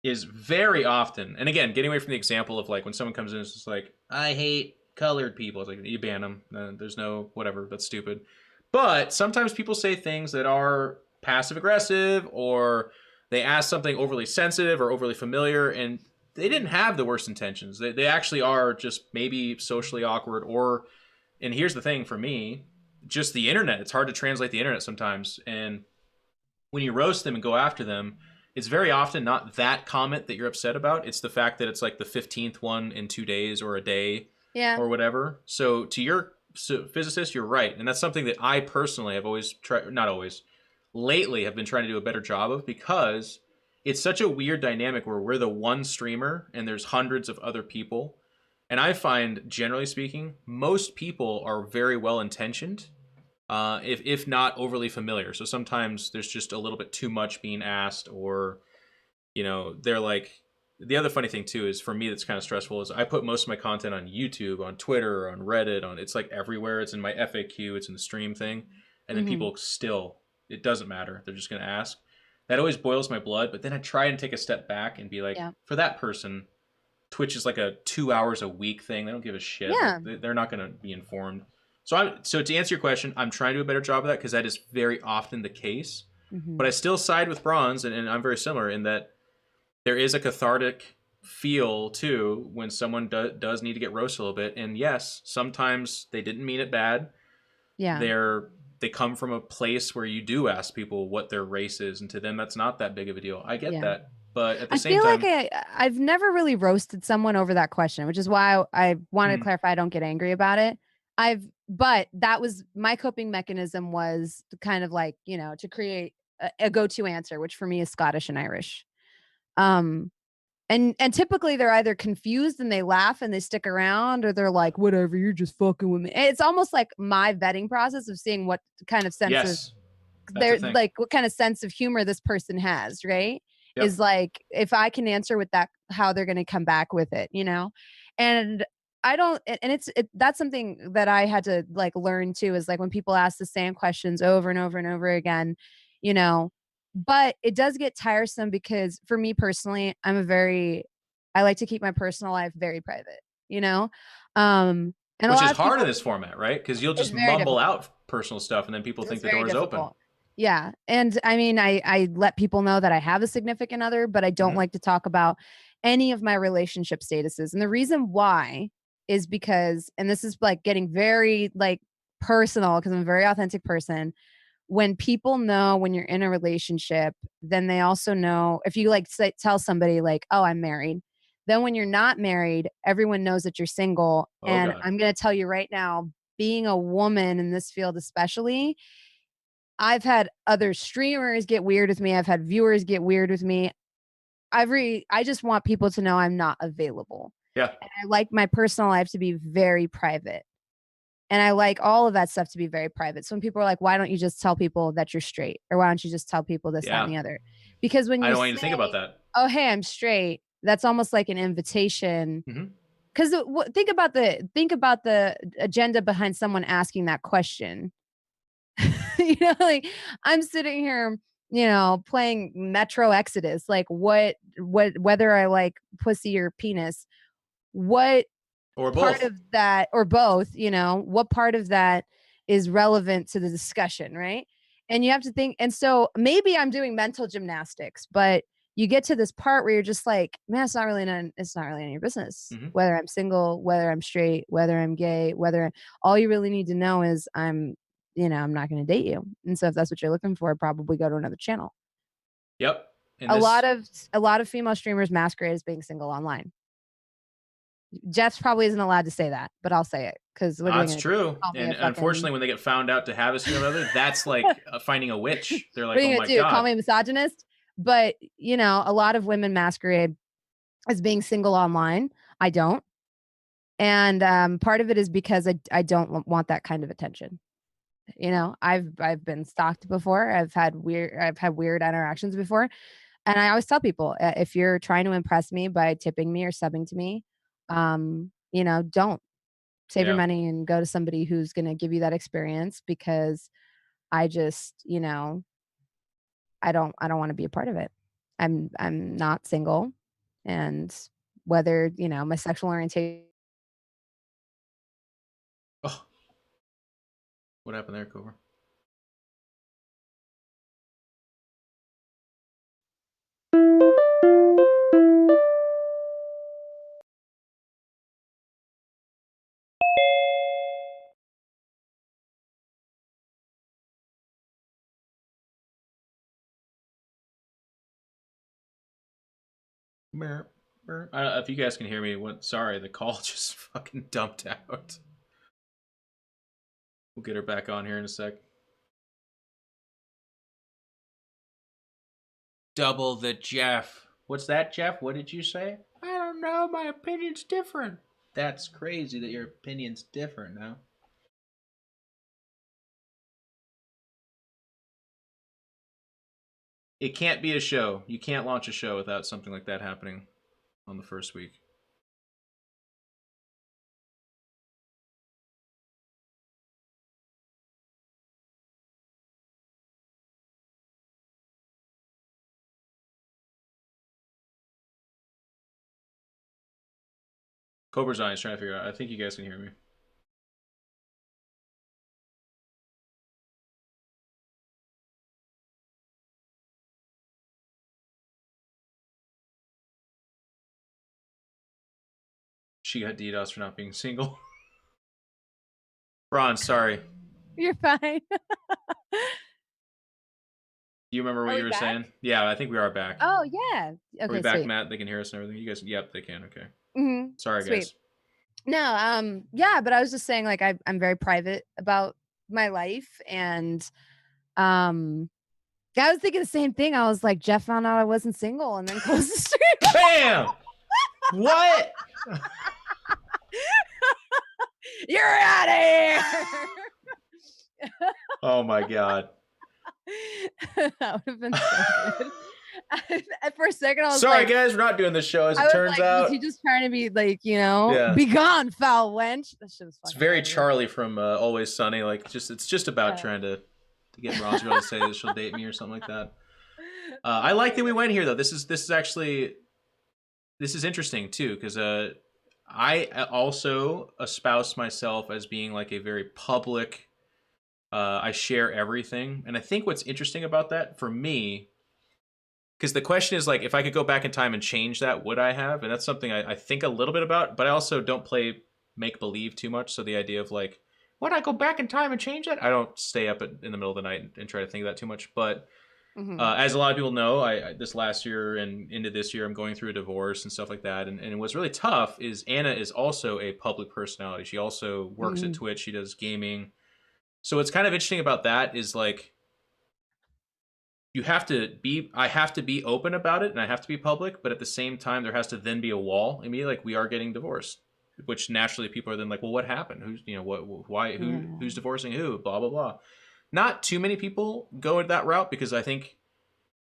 is very often, and again, getting away from the example of like when someone comes in, it's just like, I hate colored people. It's like, you ban them. There's no, whatever, that's stupid. But sometimes people say things that are passive aggressive or they ask something overly sensitive or overly familiar and they didn't have the worst intentions. They actually are just maybe socially awkward or, and here's the thing for me, just the internet. It's hard to translate the internet sometimes. And when you roast them and go after them, it's very often not that comment that you're upset about. It's the fact that it's like the 15th one in 2 days or a day Yeah. or whatever. So to your physicist, you're right. And that's something that I personally have always tried, not always, lately have been trying to do a better job of because it's such a weird dynamic where we're the one streamer and there's hundreds of other people. And I find, generally speaking, most people are very well intentioned if not overly familiar. So sometimes there's just a little bit too much being asked, or they're like. The other funny thing too is for me that's kind of stressful is I put most of my content on YouTube, on Twitter, on Reddit, on it's like everywhere. It's in my FAQ, it's in the stream thing, and then Hmm. people still it doesn't matter. They're just gonna ask. That always boils my blood. But then I try and take a step back and be like, Yeah. for that person, Twitch is like a 2 hours a week thing. They don't give a shit. Yeah. Like they're not going to be informed. So to answer your question, I'm trying to do a better job of that because that is very often the case. Hmm. But I still side with Bronze, and I'm very similar in that there is a cathartic feel too when someone does need to get roasted a little bit. And yes, sometimes they didn't mean it bad. Yeah. They come from a place where you do ask people what their race is, and to them that's not that big of a deal. I get Yeah. that, but at the I same feel like time, I've never really roasted someone over that question, which is why I wanted to mm, clarify I don't get angry about it. But that was my coping mechanism, was to kind of like, to create a go-to answer, which for me is Scottish and Irish. Um, and typically they're either confused and they laugh and they stick around, or they're like, whatever, you're just fucking with me. It's almost like my vetting process of seeing what kind of sense of yes, that's a they're thing. like what kind of sense of humor this person has, right? Is Yep. like if I can answer with that, how they're going to come back with it, And I don't, and that's something that I had to like learn too, is like when people ask the same questions over and over and over again, you know, but it does get tiresome because for me personally, I like to keep my personal life very private, you know? And a Which lot is of hard in people, this format, right? Because you'll it's just very mumble difficult. out personal stuff, and then people think It's the very door is open. difficult. Yeah. And I mean, I let people know that I have a significant other, but I don't Hmm. like to talk about any of my relationship statuses. And the reason why is because, and this is like getting very like personal because I'm a very authentic person. When people know when you're in a relationship, then they also know if you like tell somebody like, oh, I'm married. Then when you're not married, everyone knows that you're single. Oh And God. I'm going to tell you right now, being a woman in this field, especially, I've had other streamers get weird with me. I've had viewers get weird with me. I just want people to know I'm not available. Yeah. And I like my personal life to be very private. And I like all of that stuff to be very private. So when people are like, why don't you just tell people that you're straight? Or why don't you just tell people this, that, and Yeah. the other? Because when I you don't want you to say, think about that. "Oh, hey, I'm straight," that's almost like an invitation. Because think about the agenda behind someone asking that question. Like I'm sitting here, playing Metro Exodus. Like whether I like pussy or penis, what Or part both. of that, or both, what part of that is relevant to the discussion, right? And you have to think, and so maybe I'm doing mental gymnastics, but you get to this part where you're just like, man, it's not really none of your business. Whether I'm single, whether I'm straight, whether I'm gay, all you really need to know is I'm not going to date you. And so if that's what you're looking for, probably go to another channel. Yep. And a lot of female streamers masquerade as being single online. Jeff probably isn't allowed to say that, but I'll say it because what are they that's going to do? true. Call me And a fucking. unfortunately, when they get found out to have a significant other, that's like finding a witch. They're What are like, you oh going my to do? Call God. me a misogynist? But, a lot of women masquerade as being single online. I don't. And part of it is because I don't want that kind of attention. I've been stalked before. I've had weird interactions before. And I always tell people, if you're trying to impress me by tipping me or subbing to me, don't save your money and go to somebody who's going to give you that experience, because I just, I don't want to be a part of it. I'm not single, and whether, my sexual orientation. Oh, what happened there, Cobra? I don't know if you guys can hear me. Sorry, the call just fucking dumped out. We'll get her back on here in a sec. Double the Jeff. What's that, Jeff? What did you say? I don't know. My opinion's different. That's crazy that your opinion's different now. It can't be a show. You can't launch a show without something like that happening on the first week. Cobra's on. He's trying to figure out. I think you guys can hear me. She got DDoS for not being single. Ron, sorry. You're fine. Do you remember what you were back? saying? Yeah, I think we are back. Oh yeah. Okay, are we back, sweet. Matt? They can hear us and everything. You guys, yep, they can. Okay. Sorry, Sweet. guys. No, yeah, but I was just saying, like, I'm very private about my life, and I was thinking the same thing. I was like, Jeff found out I wasn't single and then closed the stream. Bam! What? You're out of here. Oh my God. That would have been so good. For a second, I was sorry, like, guys, we're not doing this show. As it turns out, was he just trying to be like, be gone, foul wench? That shit was fucking. It's very hilarious. Charlie from Always Sunny. Like, it's just about trying to get Roswell to say that she'll date me or something like that. I like that we went here though. This is actually interesting too, because I also espouse myself as being like a very public. I share everything, and I think what's interesting about that for me, because the question is like, if I could go back in time and change that, would I have? And that's something I think a little bit about, but I also don't play make believe too much. So the idea of like, would I go back in time and change it? I don't stay up in the middle of the night and try to think of that too much. But as a lot of people know, I this last year and into this year, I'm going through a divorce and stuff like that. And what's really tough is Anna is also a public personality. She also works at Twitch. She does gaming. So what's kind of interesting about that is like, I have to be open about it and I have to be public, but at the same time, there has to then be a wall. I mean, like, we are getting divorced, which naturally people are then like, well, what happened? Who's divorcing who? Blah, blah, blah. Not too many people go that route, because I think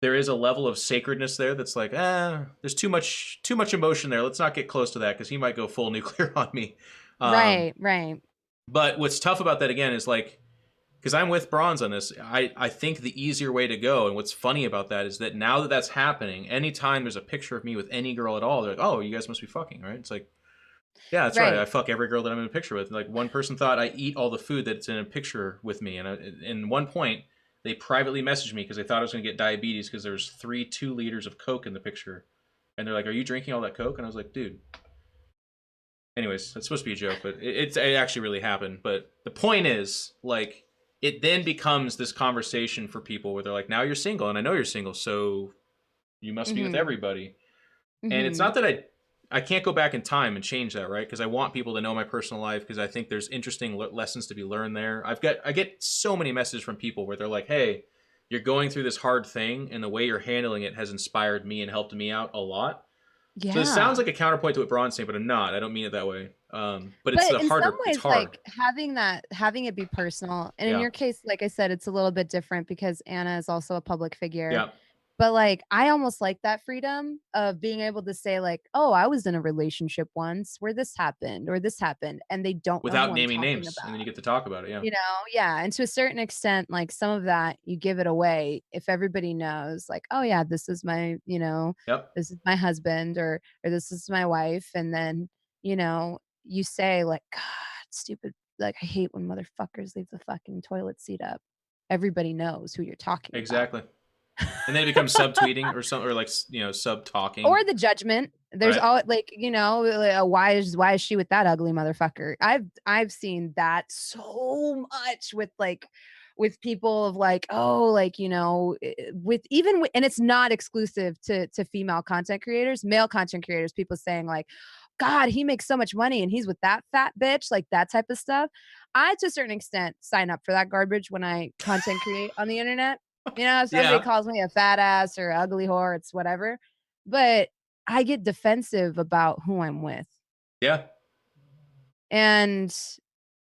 there is a level of sacredness there that's like, there's too much emotion there. Let's not get close to that because he might go full nuclear on me. Um, Right, right. but what's tough about that again is like, because I'm with Bronze on this, I think the easier way to go, and what's funny about that is that now that that's happening, anytime there's a picture of me with any girl at all, they're like, oh, you guys must be fucking, right? It's like, yeah, that's right. I Right. fuck every girl that I'm in a picture with. Like one person thought I eat all the food that's in a picture with me, and in one point they privately messaged me because they thought I was going to get diabetes because there's 2 liters of Coke in the picture, and they're like, "Are you drinking all that Coke?" And I was like, "Dude." Anyways, that's supposed to be a joke, but it actually really happened. But the point is, like, it then becomes this conversation for people where they're like, "Now you're single, and I know you're single, so you must be with Mhm. everybody." And it's Mhm. not that I can't go back in time and change that, right? Because I want people to know my personal life because I think there's interesting lessons to be learned there. I get so many messages from people where they're like, "Hey, you're going through this hard thing, and the way you're handling it has inspired me and helped me out a lot." So this sounds Yeah. like a counterpoint to what Braun's saying, but I'm not. I don't mean it that way. But it's But the in some harder. It's ways, hard. like, having it be personal, and in Yeah. your case, like I said, it's a little bit different because Anna is also a public figure. Yeah. But, like, I almost like that freedom of being able to say, like, "Oh, I was in a relationship once where this happened or this happened," and they don't know who Without I'm naming talking names, about. and then you get to talk about it. Yeah. You know? Yeah, and to a certain extent, like, some of that, you give it away if everybody knows, like, "Oh, yeah, this is my," Yep. "this is my husband," or "This is my wife," and then, you say, like, "God, stupid, like, I hate when motherfuckers leave the fucking toilet seat up." Everybody knows who you're talking about. Exactly. And then it becomes subtweeting or some or like sub talking. Or the judgment. There's Right. all like, why is she with that ugly motherfucker? I've seen that so much with like with people of like, oh, like, with even and it's not exclusive to female content creators, male content creators, people saying like, God, he makes so much money and he's with that fat bitch, like that type of stuff. I, to a certain extent, sign up for that garbage when I content create on the internet. If somebody Yeah. calls me a fat ass or ugly whore, it's whatever. But I get defensive about who I'm with. Yeah. And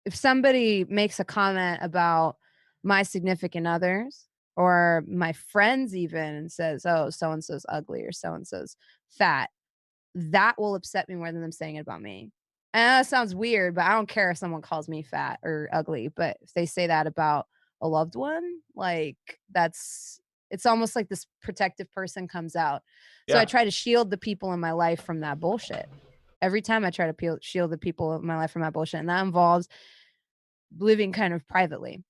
if somebody makes a comment about my significant others or my friends even and says, "Oh, so and so's ugly or so and so's fat," that will upset me more than them saying it about me. And that sounds weird, but I don't care if someone calls me fat or ugly. But if they say that about a loved one, like it's almost like this protective person comes out. So I Yeah. try to shield the people in my life from that bullshit. Every time I try to shield the people in my life from that bullshit, and that involves living kind of privately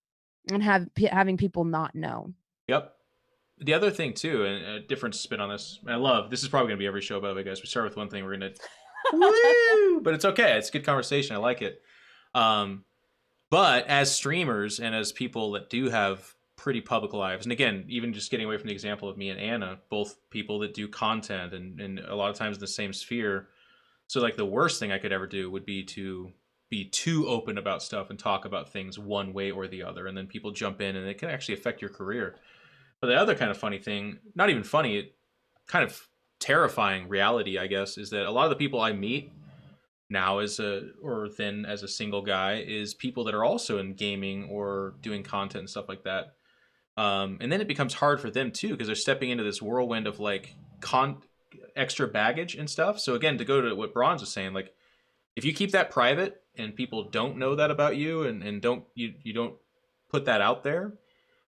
and having people not know. Yep. The other thing too, and a different spin on this, I love. This is probably gonna be every show, by the way, guys. We start with one thing, we're gonna woo, but it's okay. It's a good conversation. I like it. Um, but as streamers and as people that do have pretty public lives, and again, even just getting away from the example of me and Anna, both people that do content and a lot of times in the same sphere. So like the worst thing I could ever do would be too open about stuff and talk about things one way or the other, and then people jump in and it can actually affect your career. But the other kind of funny thing, not even funny, kind of terrifying reality, I guess, is that a lot of the people I meet now as a or then as a single guy is people that are also in gaming or doing content and stuff like that. And then it becomes hard for them too because they're stepping into this whirlwind of like extra baggage and stuff. So again, to go to what Bronze was saying, like if you keep that private and people don't know that about you and you don't put that out there,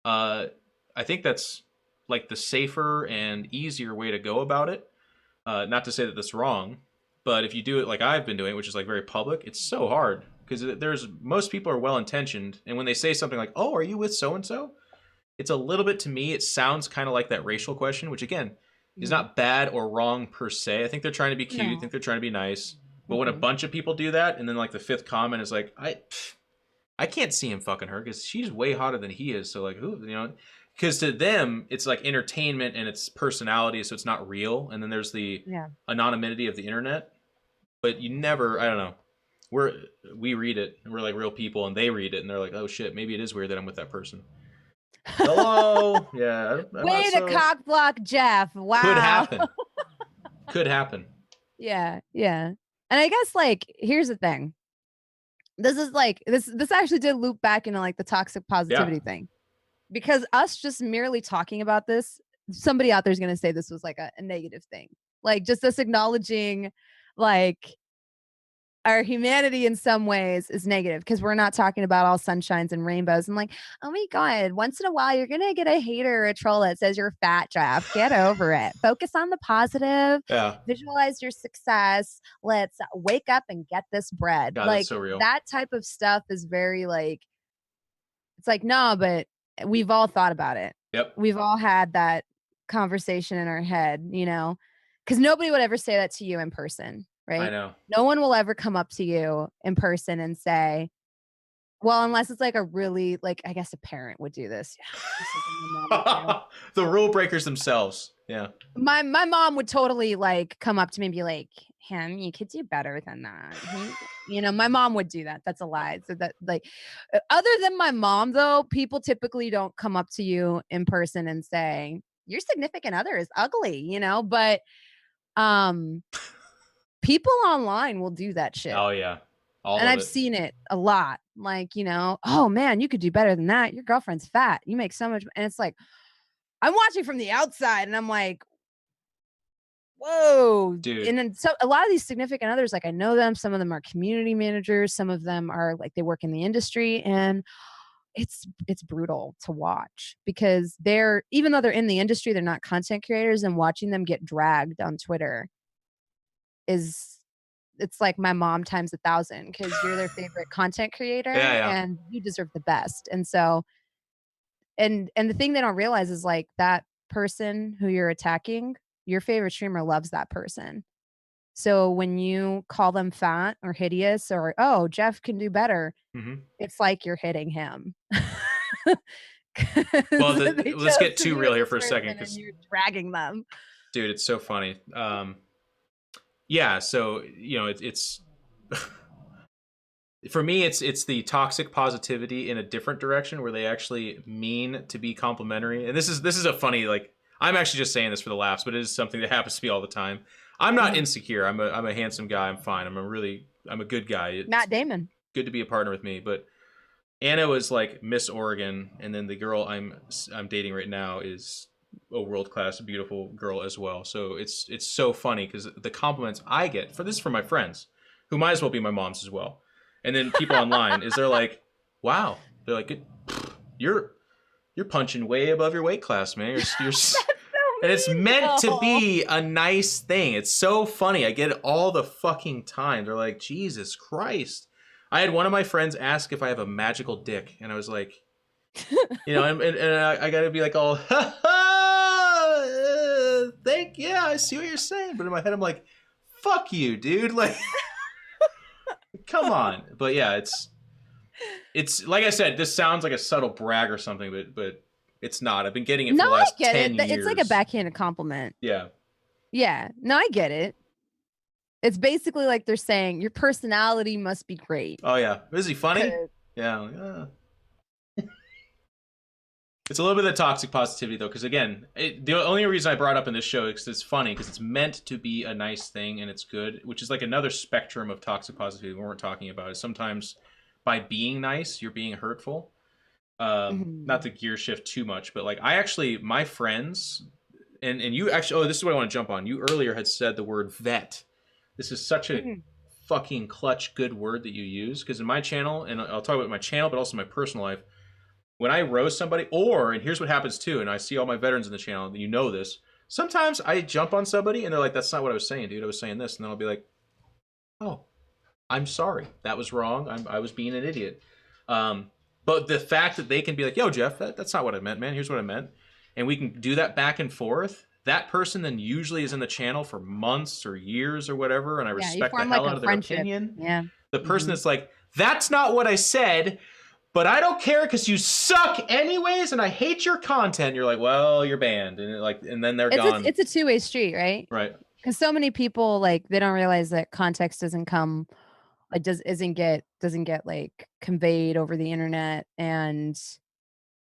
uh, I think that's like the safer and easier way to go about it. Not to say that that's wrong, but if you do it like I've been doing, which is like very public, it's so hard because there's most people are well intentioned, and when they say something like, "Oh, are you with so and so?" It's a little bit to me. It sounds kind of like that racial question, which again is Mhm. not bad or wrong per se. I think they're trying to be cute. I think No. they're trying to be nice. But when a Mhm. bunch of people do that, and then like the fifth comment is like, I can't see him fucking her because she's way hotter than he is. So like, who Because to them, it's like entertainment and it's personality, so it's not real. And then there's the Yeah. anonymity of the internet. But you never, I don't know. We're we read it and we're like real people, and they read it and they're like, oh shit, maybe it is weird that I'm with that person. Hello, yeah, I'm not Way to so. cock block Jeff. Could Wow. happen. Could happen. Yeah, yeah. And I guess like here's the thing. This is like this actually did loop back into like the toxic Yeah. positivity thing. Because us just merely talking about this somebody out there's gonna say this was like a negative thing. Like just us acknowledging like our humanity in some ways is negative because we're not talking about all sunshines and rainbows and like, oh my God, once in a while you're gonna get a hater or a troll that says you're fat, Jeff. Get over it. Focus on the positive, Yeah. visualize your success. Let's wake up and get this bread. God, that's Like so real. that type of stuff is very like, it's like, no, but we've all thought about it. Yep. We've all had that conversation in our head, you know, because nobody would ever say that to you in person, I right? know. No one will ever come up to you in person and say, well, unless it's like a really, like, I guess a parent would do this. Yeah, this is something my mom would do. The rule breakers themselves. Yeah. My mom would totally like come up to me and be like, "Him, you could do better than that." You know, my mom would do that. That's a lie. So that like, other than my mom though, people typically don't come up to you in person and say your significant other is ugly. You know, but um, people online will do that shit. Oh yeah. All And of I've it. seen it a lot. Like, you know, oh man, you could do better than that. Your girlfriend's fat. You make so much. And it's like, I'm watching from the outside and I'm like, whoa. Dude. And then so a lot of these significant others, like I know them, some of them are community managers, some of them are like they work in the industry and it's brutal to watch because they're even though they're in the industry, they're not content creators and watching them get dragged on Twitter is it's like my mom times 1,000 because you're their favorite content Yeah, creator yeah. and you deserve the best. And so and the thing they don't realize is like that person who you're attacking, your favorite streamer loves that person. So when you call them fat or hideous or oh, Jeff can do better, Mm-hmm. it's like you're hitting him. Well, 'Cause they let's chose get to too be with real here this for a second, person and because you're dragging them. dude, it's so funny. Yeah, so it's for me, it's the toxic positivity in a different direction where they actually mean to be complimentary. And this is a funny, like, I'm actually just saying this for the laughs, but it is something that happens to me all the time. I'm not insecure. I'm a handsome guy. I'm fine. I'm a good guy. It's Matt Damon. good to be a partner with me. But Anna was like Miss Oregon, and then the girl I'm dating right now is a world class, beautiful girl as well. So it's so funny because the compliments I get for this from my friends, who might as well be my moms as well, and then people online is they're like, "Wow," they're like, "You're punching way above your weight class, man. You're So and it's meant to though. be a nice thing. It's so funny. I get it all the fucking time. They're like, Jesus Christ. I had one of my friends ask if I have a magical dick, and I was like, and I gotta be like all, ha ha, yeah, I see what you're saying. But in my head, I'm like, fuck you, dude. Like, come on. But yeah, it's like I said, this sounds like a subtle brag or something, but it's not. I've been getting it for No, the I last get 10 it. It's like a years. backhanded compliment. Yeah. Yeah. No, I get it. It's basically like they're saying your personality must be great. Oh yeah. Is he funny? 'Cause Yeah. It's a little bit of the toxic positivity though, because again, the only reason I brought up in this show is 'cause it's funny because it's meant to be a nice thing and it's good, which is like another spectrum of toxic positivity we weren't talking about. Is sometimes by being nice, you're being hurtful. Not to gear shift too much, but like my friends, and you actually, oh, this is what I want to jump on. You earlier had said the word vet. This is such a fucking clutch good word that you use, because in my channel, and I'll talk about my channel, but also my personal life, when I roast somebody, and here's what happens too, and I see all my veterans in the channel, and you know this, sometimes I jump on somebody and they're like, that's not what I was saying, dude, I was saying this, and then I'll be like, oh, I'm sorry, that was wrong, I was being an idiot. But the fact that they can be like, yo, Jeff, that's not what I meant, man, here's what I meant, and we can do that back and forth, that person then usually is in the channel for months or years or whatever, and I respect the hell out of their opinion. Yeah. The person that's like, that's not what I said, but I don't care because you suck anyways, and I hate your content. You're like, well, you're banned, and then they're gone. It's a two-way street, right? Right. Because so many people like they don't realize that context doesn't come, like doesn't get like conveyed over the internet. And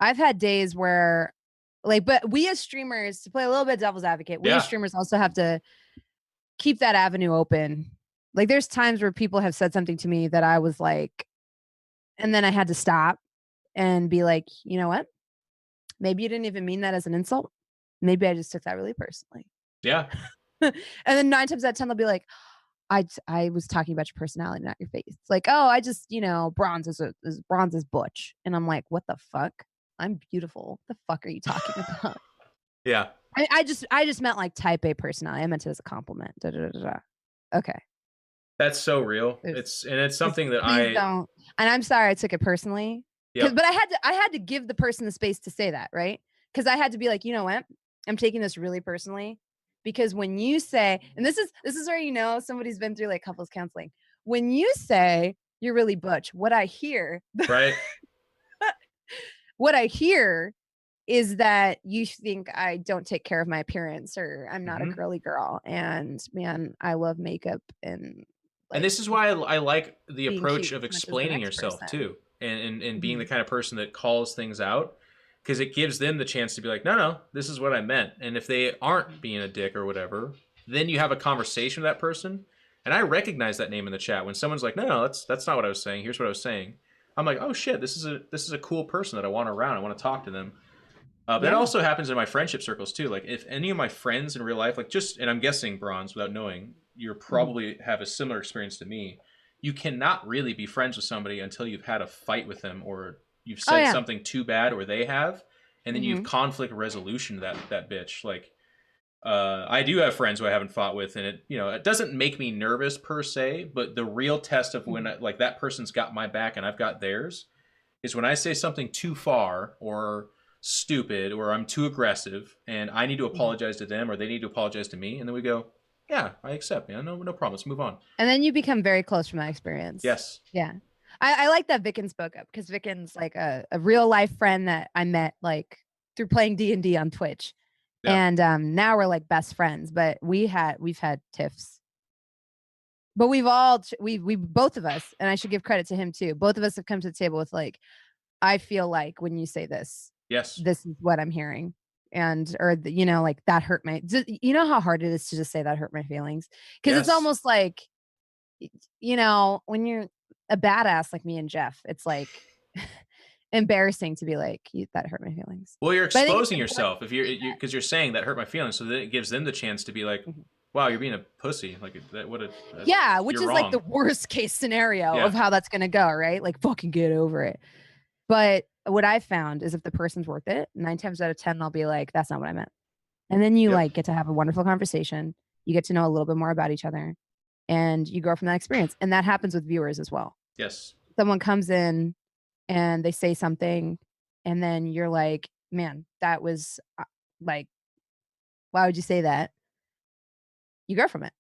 I've had days where, like, but we as streamers, to play a little bit devil's advocate, we as streamers also have to keep that avenue open. Like, there's times where people have said something to me that I was like, and then I had to stop and be like, you know what? Maybe you didn't even mean that as an insult. maybe I just took that really personally. Yeah. And then 9 times out of 10, they'll be like, I was talking about your personality, not your face. It's like, oh, I just, bronze is butch. And I'm like, what the fuck? I'm beautiful. What the fuck are you talking about? Yeah. I just meant like type A personality. I meant it as a compliment. Da, da, da, da. Okay. That's so real. There's, It's something that please don't. And I'm sorry I took it personally. Yep. But I had to give the person the space to say that, right? Because I had to be like, you know what? I'm taking this really personally. Because when you say, and this is where somebody's been through like couples counseling. When you say you're really butch, what I hear, Right. what I hear is that you think I don't take care of my appearance or I'm not a girly girl. And man, I love makeup and and like this is why I like the being approach cute of as much as the explaining next yourself person. too, and being the kind of person that calls things out, because it gives them the chance to be like, no, this is what I meant. And if they aren't being a dick or whatever, then you have a conversation with that person. And I recognize that name in the chat when someone's like, no, that's not what I was saying. Here's what I was saying. I'm like, oh shit, this is a cool person that I want around. I want to talk to them. But it also happens in my friendship circles too. Like if any of my friends in real life, like and I'm guessing Bronze, without knowing, you probably have a similar experience to me. You cannot really be friends with somebody until you've had a fight with them, or you've said something too bad, or they have, and then you've conflict resolution that bitch. Like I do have friends who I haven't fought with, and it doesn't make me nervous per se, but the real test of when like that person's got my back and I've got theirs is when I say something too far or stupid or I'm too aggressive and I need to apologize to them or they need to apologize to me, and then we go, yeah, I accept. No problem. Let's move on. And then you become very close from that experience. Yes. Yeah. I like that Vicken spoke up because Vicken's like a real life friend that I met like through playing D&D on Twitch. Yeah. And now we're like best friends, but we've had tiffs. But we both of us, and I should give credit to him too. Both of us have come to the table with like, I feel like when you say this, yes, this is what I'm hearing. Or like that hurt my, how hard it is to just say that hurt my feelings. Cause it's almost like, when you're a badass like me and Jeff, it's like embarrassing to be like, that hurt my feelings. Well, you're exposing yourself if because you're saying that hurt my feelings. So then it gives them the chance to be like, wow, you're being a pussy. Like that. Which is wrong. Like the worst case scenario of how that's going to go. Right. Like fucking get over it. But what I found is if the person's worth it, 9 times out of 10, I'll be like, that's not what I meant. And then you like get to have a wonderful conversation. You get to know a little bit more about each other and you grow from that experience. And that happens with viewers as well. Yes. Someone comes in and they say something and then you're like, man, that was like, why would you say that? You grow from it.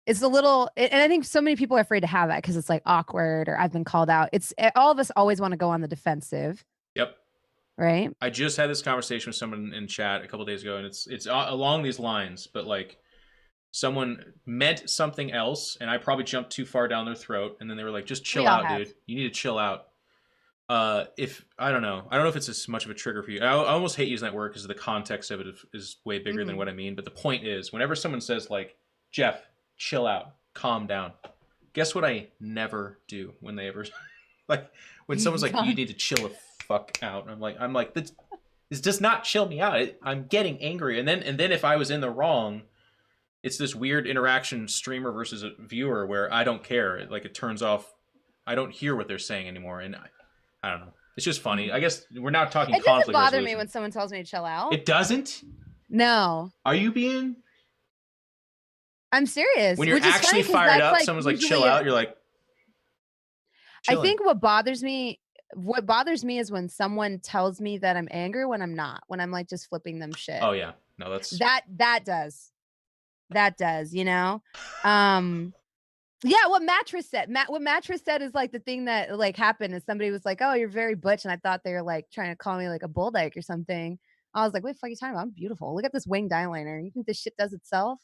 It's a little, and I think so many people are afraid to have that because it's like awkward or I've been called out. All of us always want to go on the defensive. Yep. Right. I just had this conversation with someone in chat a couple of days ago, and it's along these lines, but like someone meant something else, and I probably jumped too far down their throat, and then they were like, "Just chill out, dude. You need to chill out." If I don't know if it's as much of a trigger for you. I almost hate using that word because the context of it is way bigger than what I mean. But the point is, whenever someone says like, "Jeff, chill out, calm down," guess what I never do when they ever like when someone's like, "You need to chill the fuck out." I'm like this does not chill me out. I'm getting angry, and then if I was in the wrong, it's this weird interaction, streamer versus a viewer, where I don't care. Like it turns off. I don't hear what they're saying anymore, and I don't know. It's just funny. I guess we're not talking conflict resolution. It doesn't bother me when someone tells me to chill out. It doesn't? No. Are you being? I'm serious. When you're actually fired up, like someone's like, chill out, you're like, chilling. I think what bothers me is when someone tells me that I'm angry when I'm not, when I'm like just flipping them shit. Oh yeah. No, that's that does. Yeah, what Mattress said is like the thing that like happened is somebody was like, "Oh, you're very butch," and I thought they were like trying to call me like a bull dyke or something. I was like, "What the fuck are you talking about? I'm beautiful. Look at this winged eyeliner. You think this shit does itself?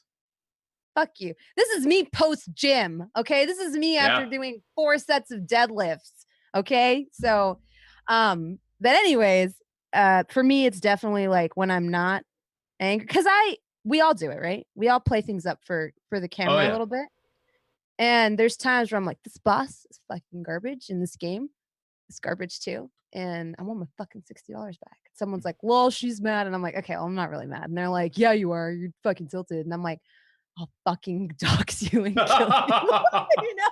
Fuck you. This is me post gym, okay? This is me after doing 4 sets of deadlifts, okay? So, but anyways, for me, it's definitely like when I'm not angry, because we all do it, right? We all play things up for the camera a little bit. And there's times where I'm like, this boss is fucking garbage in this game. It's garbage too. and I want my fucking $60 back. Someone's like, well, she's mad. And I'm like, okay, well, I'm not really mad. And they're like, yeah, you are. You're fucking tilted. And I'm like, I'll fucking dox you and kill you. You know,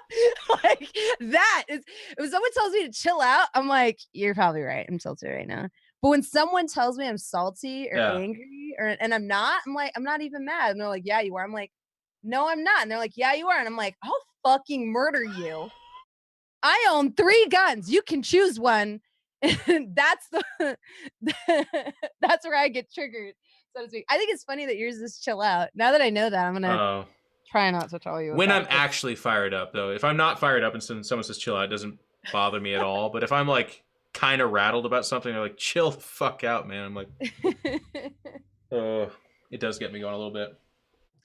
like that is, if someone tells me to chill out, I'm like, you're probably right. I'm tilted right now. But when someone tells me I'm salty or Yeah. angry and I'm not, I'm like, I'm not even mad. And they're like, yeah, you are. I'm like, no, I'm not. And they're like, yeah, you are. And I'm like, I'll fucking murder you. I own 3 guns. You can choose one. And that's the that's where I get triggered, so to speak. I think it's funny that yours is chill out. Now that I know that, I'm gonna Oh. try not to tell you When about I'm actually fired up, though. If I'm not fired up and someone says chill out, it doesn't bother me at all. But if I'm like kind of rattled about something, they're like, chill the fuck out, man. I'm like, oh, it does get me going a little bit.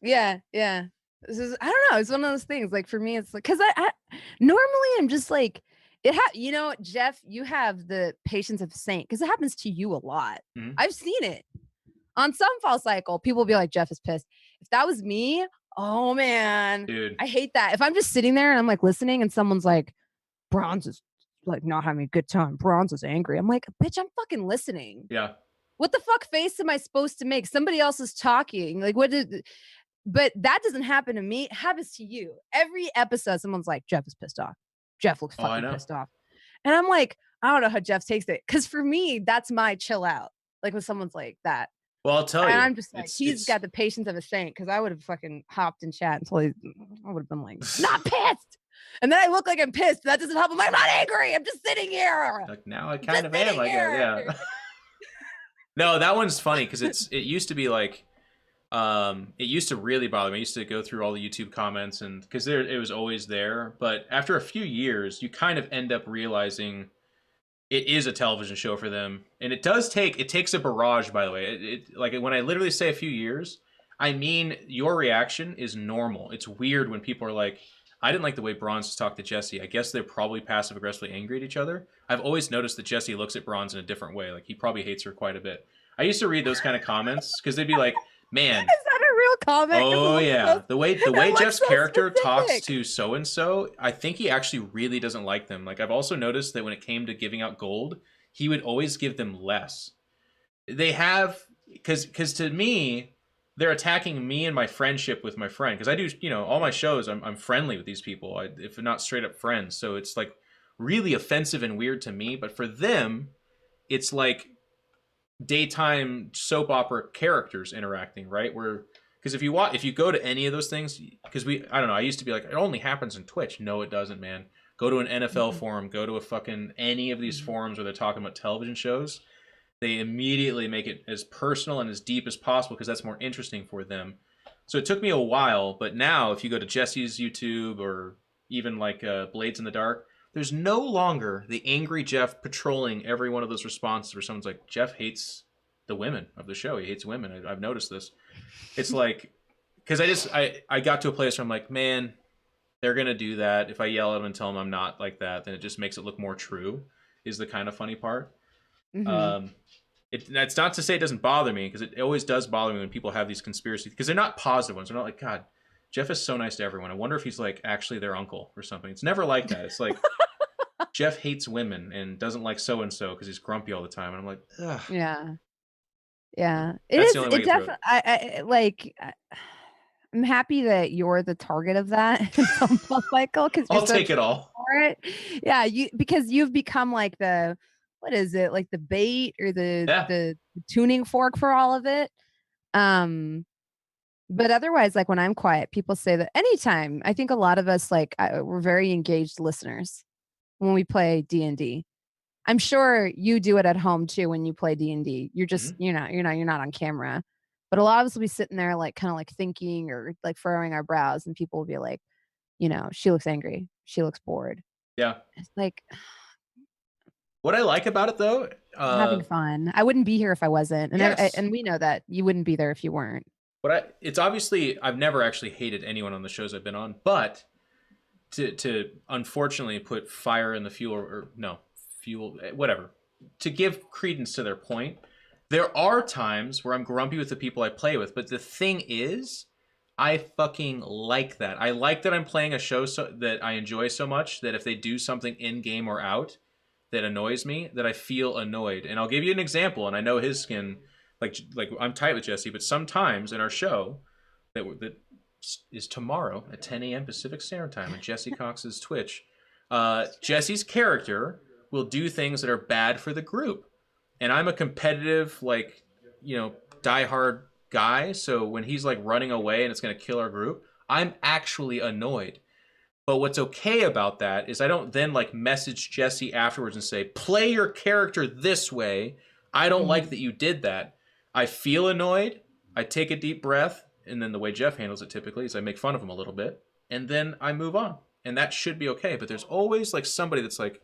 Yeah, yeah. This is, I don't know. It's one of those things. Like for me, it's like because I normally I'm just like you know, Jeff, you have the patience of a saint because it happens to you a lot. Mm-hmm. I've seen it on some fall cycle. People will be like, Jeff is pissed. If that was me, oh man, Dude, I hate that. If I'm just sitting there and I'm like listening and someone's like, Bronze is like not having a good time. Bronze is angry. I'm like, bitch, I'm fucking listening. yeah. What the fuck face am I supposed to make? Somebody else is talking. Like, what did but that doesn't happen to me. It happens to you. Every episode, someone's like, Jeff is pissed off. Jeff looks fucking pissed off. And I'm like, I don't know how Jeff takes it. Cause for me, that's my chill out. Like when someone's like that. Well, I'll tell you. And I'm just like, he's got the patience of a saint. Cause I would have fucking hopped in chat until I would have been like, not pissed. And then I look like I'm pissed. That doesn't help. I'm like, I'm not angry. I'm just sitting here. Like now I kind of am, I guess. Yeah. No, that one's funny because it used to be like, it used to really bother me. I used to go through all the YouTube comments and because it was always there. But after a few years, you kind of end up realizing it is a television show for them. And it takes a barrage, by the way. Like when I literally say a few years, I mean, your reaction is normal. It's weird when people are like, I didn't like the way Bronze talked to Jesse. I guess they're probably passive aggressively angry at each other. I've always noticed that Jesse looks at Bronze in a different way. Like he probably hates her quite a bit. I used to read those kind of comments because they'd be like, man, is that a real comment? Oh yeah, the way Jeff's character talks to so and so, I think he actually really doesn't like them. Like I've also noticed that when it came to giving out gold, he would always give them less. They have because to me, they're attacking me and my friendship with my friend because I do all my shows. I'm friendly with these people, if not straight up friends. So it's like really offensive and weird to me, but for them, it's like daytime soap opera characters interacting, right? Because if you go to any of those things, because I don't know, I used to be like, it only happens in Twitch. No, it doesn't, man. Go to an NFL forum, go to a fucking any of these forums where they're talking about television shows. They immediately make it as personal and as deep as possible because that's more interesting for them. So it took me a while, but now if you go to Jesse's YouTube or even like Blades in the Dark, there's no longer the angry Jeff patrolling every one of those responses where someone's like, Jeff hates the women of the show. He hates women. I've noticed this. It's like, because I got to a place where I'm like, man, they're going to do that. If I yell at them and tell them I'm not like that, then it just makes it look more true, is the kind of funny part. Mm-hmm. That's not to say it doesn't bother me, because it always does bother me when people have these conspiracies, because they're not positive ones. They're not like, God, Jeff is so nice to everyone. I wonder if he's like actually their uncle or something. It's never like that. It's like, Jeff hates women and doesn't like so-and-so because he's grumpy all the time. And I'm like, ugh. Yeah. Yeah. It definitely, I'm happy that you're the target of that, Michael, because I'll take it all. For it. Yeah, because you've become like what is it? Like the bait or the tuning fork for all of it. But otherwise, like when I'm quiet, people say that anytime. I think a lot of us we're very engaged listeners when we play D&D. I'm sure you do it at home too when you play D&D. You're just you're not on camera. But a lot of us will be sitting there like kind of like thinking or like furrowing our brows, and people will be like, she looks angry. She looks bored. Yeah. It's like, what I like about it though, I'm having fun. I wouldn't be here if I wasn't. And and we know that you wouldn't be there if you weren't. But it's obviously, I've never actually hated anyone on the shows I've been on, but to unfortunately put fire in the fuel fuel, whatever, to give credence to their point, there are times where I'm grumpy with the people I play with, but the thing is, I fucking like that. I like that I'm playing a show that I enjoy so much that if they do something in game or out that annoys me that I feel annoyed. And I'll give you an example. And I know his skin, like I'm tight with Jesse, but sometimes in our show that is tomorrow at 10 a.m. Pacific Standard Time on Jesse Cox's Twitch, Jesse's character will do things that are bad for the group. And I'm a competitive, like, diehard guy. So when he's like running away and it's going to kill our group, I'm actually annoyed. But what's okay about that is I don't then like message Jesse afterwards and say, play your character this way. I don't like that you did that. I feel annoyed. I take a deep breath. And then the way Jeff handles it typically is I make fun of him a little bit. And then I move on. And that should be okay. But there's always like somebody that's like,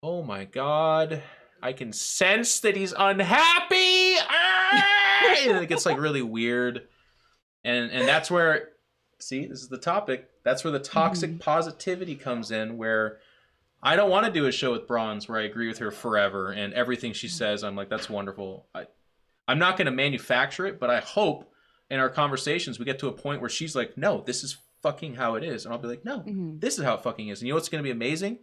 oh my God, I can sense that he's unhappy. And it gets like really weird. And that's where, see, this is the topic. That's where the toxic positivity comes in, where I don't want to do a show with Bronze where I agree with her forever and everything she says, I'm like, that's wonderful. I'm not going to manufacture it, but I hope in our conversations we get to a point where she's like, no, this is fucking how it is. And I'll be like, no, this is how it fucking is. And you know what's going to be amazing?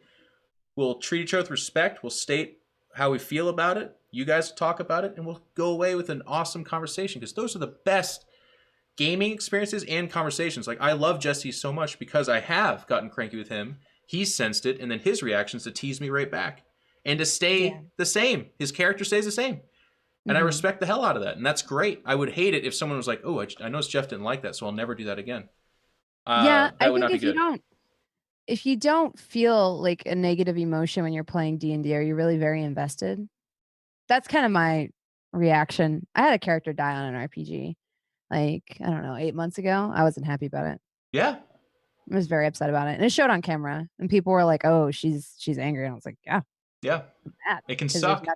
We'll treat each other with respect. We'll state how we feel about it. You guys talk about it, and we'll go away with an awesome conversation, because those are the best gaming experiences and conversations. Like, I love Jesse so much because I have gotten cranky with him. He's sensed it, and then his reactions to tease me right back and to stay the same. His character stays the same. And I respect the hell out of that. And that's great. I would hate it if someone was like, oh, I noticed Jeff didn't like that, so I'll never do that again. Yeah, that I would think not be good. If you don't feel like a negative emotion when you're playing D&D, are you really very invested? That's kind of my reaction. I had a character die on an RPG, like, I don't know, 8 months ago. I wasn't happy about it. Yeah. I was very upset about it. And it showed on camera. And people were like, oh, she's angry. And I was like, yeah. Yeah. It can suck.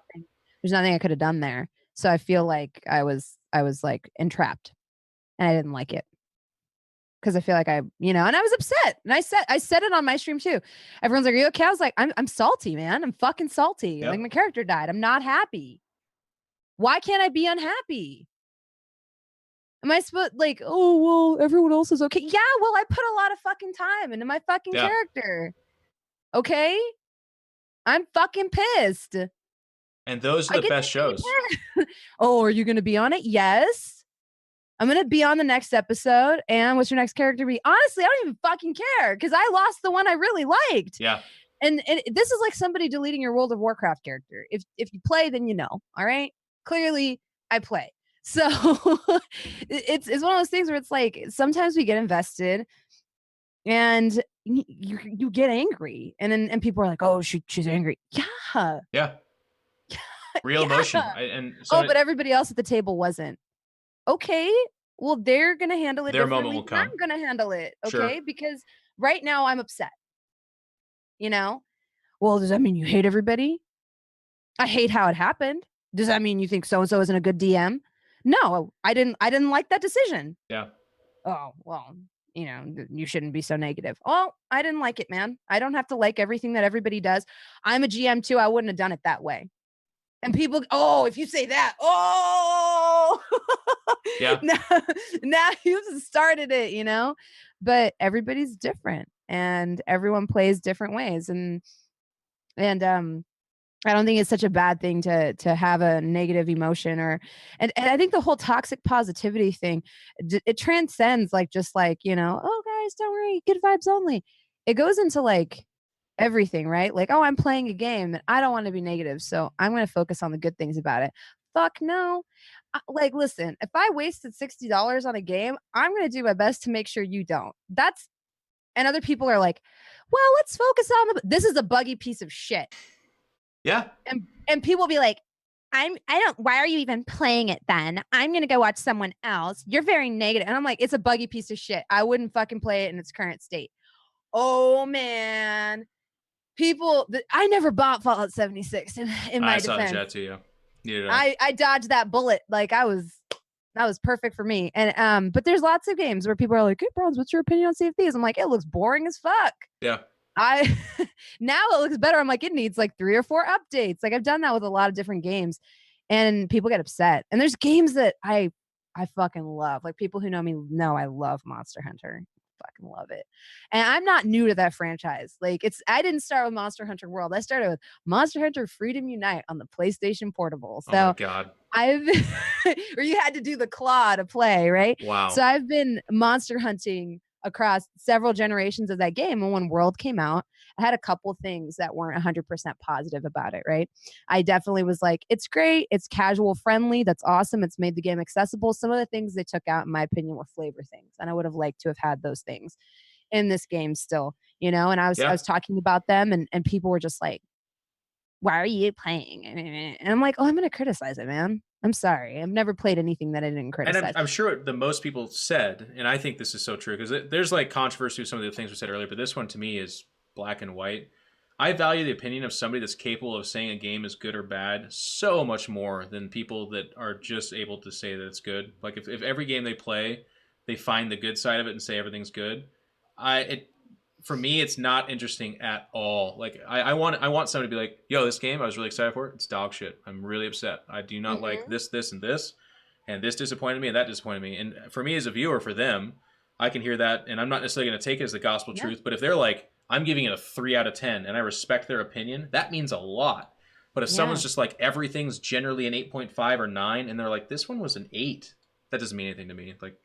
There's nothing I could have done there. So I feel like I was like entrapped. And I didn't like it. Because I feel like and I was upset. And I said it on my stream too. Everyone's like, are you okay? I was like, I'm salty, man. I'm fucking salty. Yep. Like, my character died. I'm not happy. Why can't I be unhappy? Am I supposed like, oh, well, everyone else is okay? Yeah, well, I put a lot of fucking time into my fucking character. Okay? I'm fucking pissed. And those are the best shows. Oh, are you going to be on it? Yes. I'm going to be on the next episode. And what's your next character be? Honestly, I don't even fucking care, because I lost the one I really liked. Yeah. And this is like somebody deleting your World of Warcraft character. If you play, then you know. All right? Clearly, I play. So it's one of those things where it's like, sometimes we get invested and you get angry, and people are like, oh, she's angry. Yeah. Real emotion. But everybody else at the table wasn't. Okay, well, they're gonna handle it their differently. moment will come. I'm gonna handle it, okay? Sure. Because right now I'm upset. Well, does that mean you hate everybody? I hate how it happened. Does that mean you think so and so isn't a good DM? No, I didn't like that decision. Yeah. Oh, well, you shouldn't be so negative. Oh, I didn't like it, man. I don't have to like everything that everybody does. I'm a GM too. I wouldn't have done it that way. And people, oh, if you say that, oh, yeah. now you started it, but everybody's different and everyone plays different ways. And I don't think it's such a bad thing to have a negative emotion and I think the whole toxic positivity thing, it transcends like, just like, oh guys, don't worry, good vibes only. It goes into like everything, right? Like, oh, I'm playing a game and I don't want to be negative, so I'm going to focus on the good things about it. Fuck no. Like, listen, if I wasted $60 on a game, I'm going to do my best to make sure you don't. And other people are like, well, let's focus on this is a buggy piece of shit. Yeah. And people will be like, why are you even playing it then? I'm going to go watch someone else. You're very negative. And I'm like, it's a buggy piece of shit. I wouldn't fucking play it in its current state. Oh man. I never bought Fallout 76 in my defense. I saw that too, yeah. I dodged that bullet. Like, that was perfect for me. And but there's lots of games where people are like, hey, Bronze, what's your opinion on CFDs? I'm like, it looks boring as fuck. Yeah. Now it looks better. I'm like, it needs like 3 or 4 updates. Like, I've done that with a lot of different games, and people get upset. And there's games that I fucking love. Like, people who know me know I love Monster Hunter. fucking love it. And I'm not new to that franchise. Like I didn't start with Monster Hunter World. I started with Monster Hunter Freedom Unite on the PlayStation Portable. Oh my So God. I've or you had to do the claw to play, right? Wow. So I've been monster hunting across several generations of that game. And when World came out, I had a couple things that weren't 100% positive about it, right? I definitely was like, it's great. It's casual friendly. That's awesome. It's made the game accessible. Some of the things they took out, in my opinion, were flavor things. And I would have liked to have had those things in this game still, and I Yeah. was talking about them and people were just like, why are you playing? And I'm like, oh, I'm going to criticize it, man. I'm sorry. I've never played anything that I didn't And criticize. I'm sure the most people said, and I think this is so true, because there's like controversy with some of the things we said earlier, but this one to me is black and white. I value the opinion of somebody that's capable of saying a game is good or bad so much more than people that are just able to say that it's good. Like if every game they play, they find the good side of it and say everything's good. For me, it's not interesting at all. Like I want somebody to be like, yo, this game I was really excited for it. It's dog shit. I'm really upset. I do not like Mm-hmm. this, and this disappointed me, and that disappointed me. And for me as a viewer, for them, I can hear that, and I'm not necessarily going to take it as the gospel Yeah. truth. But if they're like, I'm giving it a 3 out of 10, and I respect their opinion, that means a lot. But if someone's just like everything's generally an 8.5 or 9, and they're like, this one was an 8, that doesn't mean anything to me. Like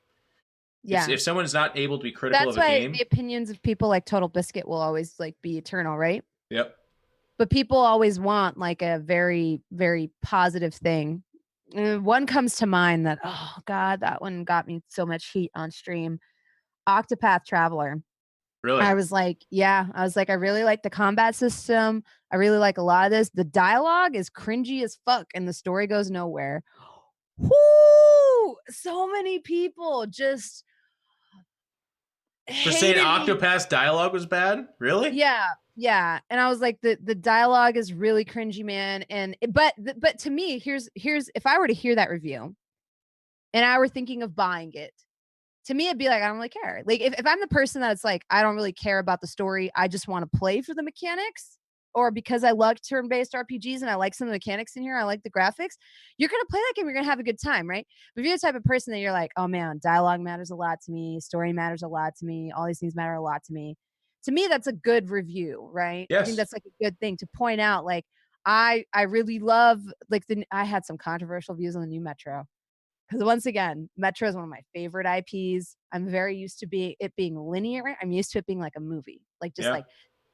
Yeah. if someone's not able to be critical That's of a why game, the opinions of people like Total Biscuit will always like be eternal, right? yep. But people always want like a very, very positive thing. One comes to mind that, oh God, that one got me so much heat on stream. Octopath Traveler. Really? I was like, yeah, I was like, I really like the combat system. I really like a lot of this. The dialogue is cringy as fuck and the story goes nowhere. Whoo! So many people just For saying hated me. Octopath's dialogue was bad? Really? Yeah, yeah, and I was like, the dialogue is really cringy, man. And but to me, here's if I were to hear that review and I were thinking of buying it, to me, it'd be like, I don't really care. Like, if I'm the person that's like, I don't really care about the story, I just want to play for the mechanics, or because I like turn-based RPGs and I like some of the mechanics in here, I like the graphics, you're going to play that game, you're going to have a good time, right? But if you're the type of person that you're like, oh man, dialogue matters a lot to me, story matters a lot to me, all these things matter a lot to me, that's a good review, right? I think Yes. that's like a good thing to point out. Like, I really love, like, I had some controversial views on the new Metro. Because once again, Metro is one of my favorite IPs. I'm very used to it being linear. I'm used to it being like a movie, like just Yeah. like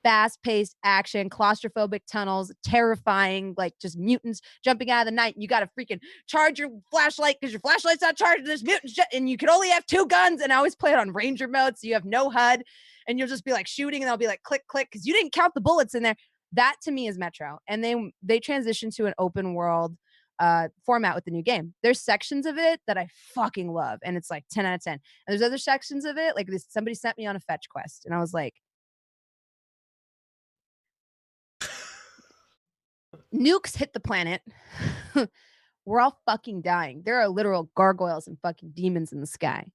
fast-paced action, claustrophobic tunnels, terrifying, like just mutants jumping out of the night. You got to freaking charge your flashlight because your flashlight's not charged. And there's mutants, and you can only have 2 guns. And I always play it on Ranger mode, so you have no HUD, and you'll just be like shooting, and they'll be like click, click, because you didn't count the bullets in there. That to me is Metro, and they transition to an open world format with the new game. There's sections of it that I fucking love, and it's like 10 out of 10. And there's other sections of it, like this, somebody sent me on a fetch quest, and I was like, nukes hit the planet. We're all fucking dying. There are literal gargoyles and fucking demons in the sky.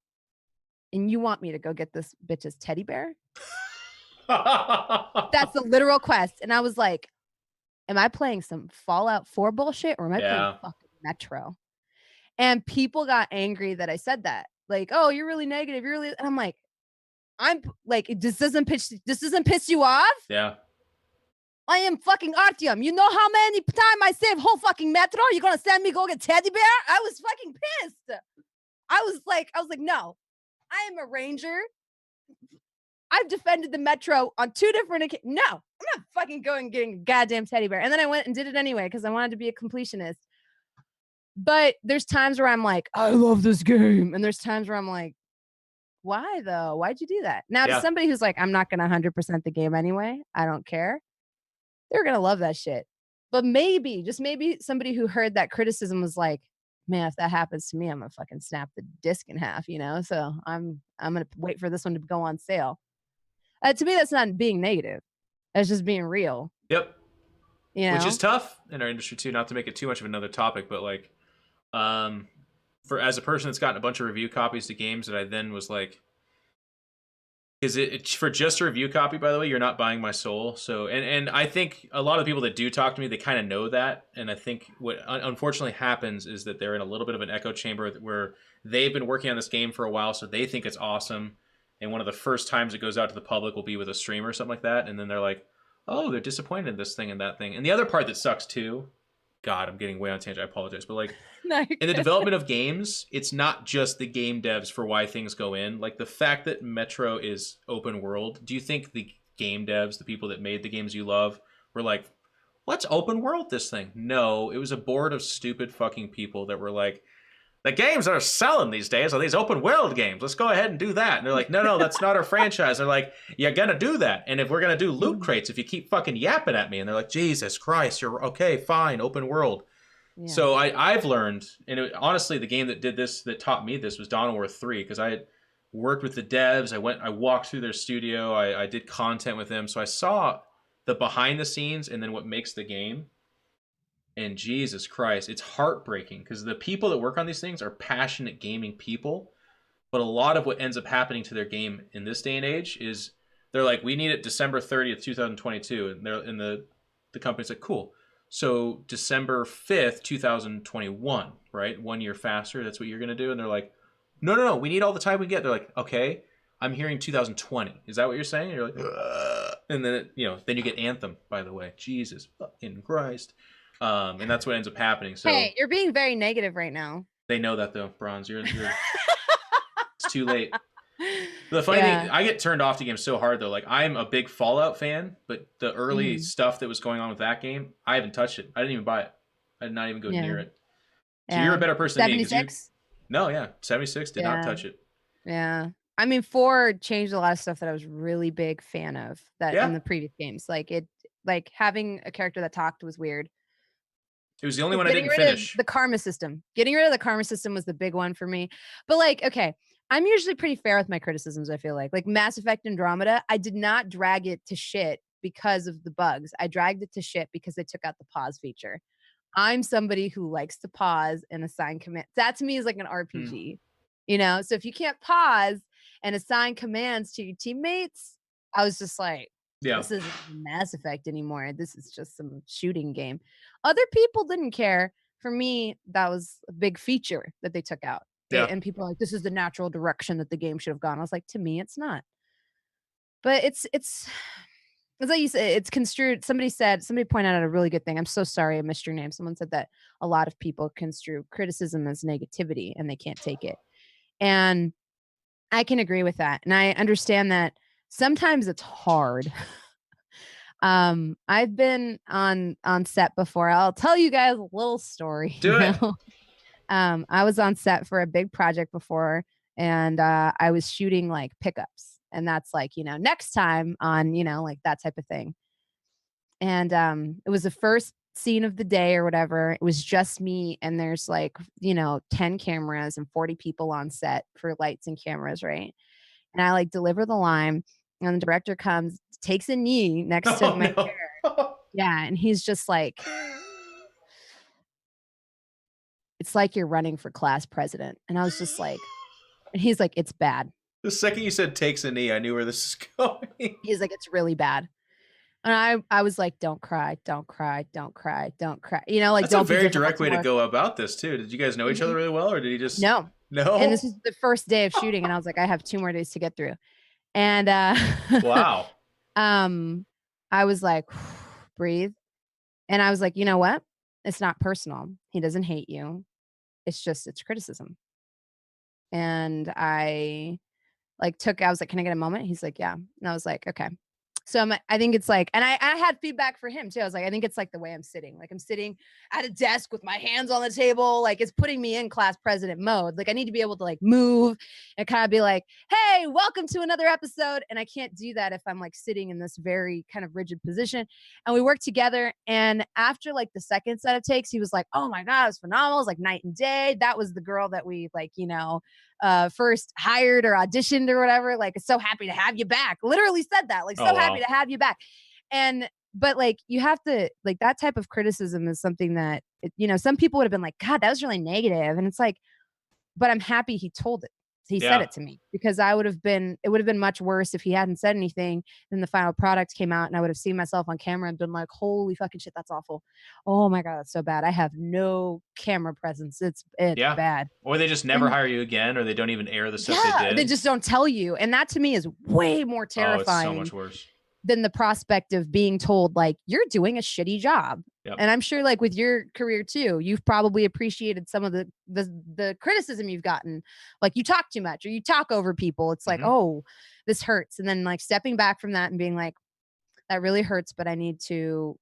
And you want me to go get this bitch's teddy bear? That's the literal quest. And I was like, am I playing some Fallout 4 bullshit or am I playing Yeah. fucking Metro? And people got angry that I said that. Like, oh, you're really negative. You're really, and I'm like, I'm like, this doesn't piss you off? Yeah. I am fucking Artyom. You know how many times I saved whole fucking Metro? You're gonna send me go get teddy bear? I was fucking pissed. I was like, no, I am a ranger. I've defended the Metro on 2 different occasions. No, I'm not fucking going getting a goddamn teddy bear. And then I went and did it anyway because I wanted to be a completionist. But there's times where I'm like, I love this game. And there's times where I'm like, why though? Why'd you do that? Now, to Yeah. somebody who's like, I'm not going to 100% the game anyway, I don't care. They're going to love that shit. But maybe, just maybe somebody who heard that criticism was like, man, if that happens to me, I'm going to fucking snap the disc in half, So I'm going to wait for this one to go on sale. To me, that's not being negative. That's just being real. Yep. Which is You tough in our industry too, not to make it too much of another topic, but like for as a person that's gotten a bunch of review copies to games that I then was like, is it for just a review copy, by the way, you're not buying my soul. So and I think a lot of the people that do talk to me, they kind of know that. And I think what unfortunately happens is that they're in a little bit of an echo chamber where they've been working on this game for a while, so they think it's awesome. and one of the first times it goes out to the public will be with a streamer or something like that, and then they're like, oh, they're disappointed in this thing and that thing. And the other part that sucks too, God, I'm getting way on tangent, I apologize, but like No, in the development of games, it's not just the game devs for why things go in. Like the fact that Metro is open world, do you think the game devs, the people that made the games you love, were like, let's open world this thing? No, it was a board of stupid fucking people that were like, the games that are selling these days are these open world games. Let's go ahead and do that. And they're like, no, that's not our franchise. They're like, you're going to do that. And if we're going to do loot crates, if you keep fucking yapping at me, and they're like, Jesus Christ, you're okay, fine, open world. Yeah. So I've learned, and honestly, the game that did this, that taught me this, was Dawn of War 3, because I had worked with the devs. I walked through their studio. I did content with them. So I saw the behind the scenes and then what makes the game. And Jesus Christ, it's heartbreaking because the people that work on these things are passionate gaming people. But a lot of what ends up happening to their game in this day and age is they're like, we need it December 30th, 2022. And the company's like, cool. So December 5th, 2021, right? 1 year faster. That's what you're going to do. And they're like, no. We need all the time we get. They're like, okay, I'm hearing 2020. Is that what you're saying? And you're like, ugh. And then, then you get Anthem, by the way. Jesus fucking Christ. And that's what ends up happening. So hey, you're being very negative right now. They know that though, Bronze. You're it's too late. The funny thing, I get turned off the game so hard though. Like I'm a big Fallout fan, but the early stuff that was going on with that game, I haven't touched it. I didn't even buy it. I did not even go near it. So you're a better person than me. 76? No, 76 did not touch it. Yeah. I mean, 4 changed a lot of stuff that I was really big fan of that in the previous games. Like having a character that talked was weird. It was the only one I didn't finish. The karma system. Getting rid of the karma system was the big one for me. But like, okay, I'm usually pretty fair with my criticisms, I feel like. Like Mass Effect Andromeda, I did not drag it to shit because of the bugs. I dragged it to shit because they took out the pause feature. I'm somebody who likes to pause and assign commands. That to me is like an RPG. So if you can't pause and assign commands to your teammates, I was just like, this isn't Mass Effect anymore. This is just some shooting game. Other people didn't care. For me, that was a big feature that they took out. And people are like, this is the natural direction that the game should have gone. I was like, to me, it's not. But it's like you said, it's construed. Somebody pointed out a really good thing. I'm so sorry I missed your name. Someone said that a lot of people construe criticism as negativity and they can't take it. And I can agree with that. And I understand that sometimes it's hard. I've been on set before. I'll tell you guys a little story. Do it. I was on set for a big project before, and I was shooting like pickups, and that's like next time on like that type of thing. And it was the first scene of the day or whatever. It was just me, and there's like 10 cameras and 40 people on set for lights and cameras, right? And I like deliver the line, and the director comes, takes a knee next to my chair. Yeah, and he's just like, it's like you're running for class president. And I was just like, and he's like, it's bad. The second you said takes a knee, I knew where this is going. He's like, it's really bad. And I was like, don't cry, don't cry, don't cry, don't cry. Like, that's a very direct way to go about this too. Did you guys know each other really well, or did he just No. And this is the first day of shooting, and I was like, I have 2 more days to get through. And wow. I was like, breathe. And I was like, you know what? It's not personal. He doesn't hate you. It's criticism. And I was like, can I get a moment? He's like, yeah. And I was like, okay. So I think it's like, and I had feedback for him too. I was like, I think it's like the way I'm sitting. Like I'm sitting at a desk with my hands on the table. Like it's putting me in class president mode. Like I need to be able to like move and kind of be like, hey, welcome to another episode. And I can't do that if I'm like sitting in this very kind of rigid position. And we worked together. And after like the second set of takes, he was like, oh my God, it was phenomenal. It was like night and day. That was the girl that we like, first hired or auditioned or whatever. Like, so happy to have you back. Literally said that, like, so happy to have you back. But like, you have to, like, that type of criticism is something that, some people would have been like, God, that was really negative. And it's like, but I'm happy he told it he said Yeah. it to me, because it would have been much worse if he hadn't said anything. Then the final product came out and I would have seen myself on camera and been like, holy fucking shit, that's awful. Oh my God, that's so bad. I have no camera presence. It's Yeah. bad. Or they just never And hire you again, or they don't even air the stuff they yeah, they did. just don't tell you. And that to me is way more Oh, it's so terrifying much worse than the prospect of being told like you're doing a shitty job. Yep. And I'm sure like with your career too, you've probably appreciated some of the criticism you've gotten. Like you talk too much or you talk over people. It's like, oh, this hurts. And then like stepping back from that and being like, that really hurts, but I need to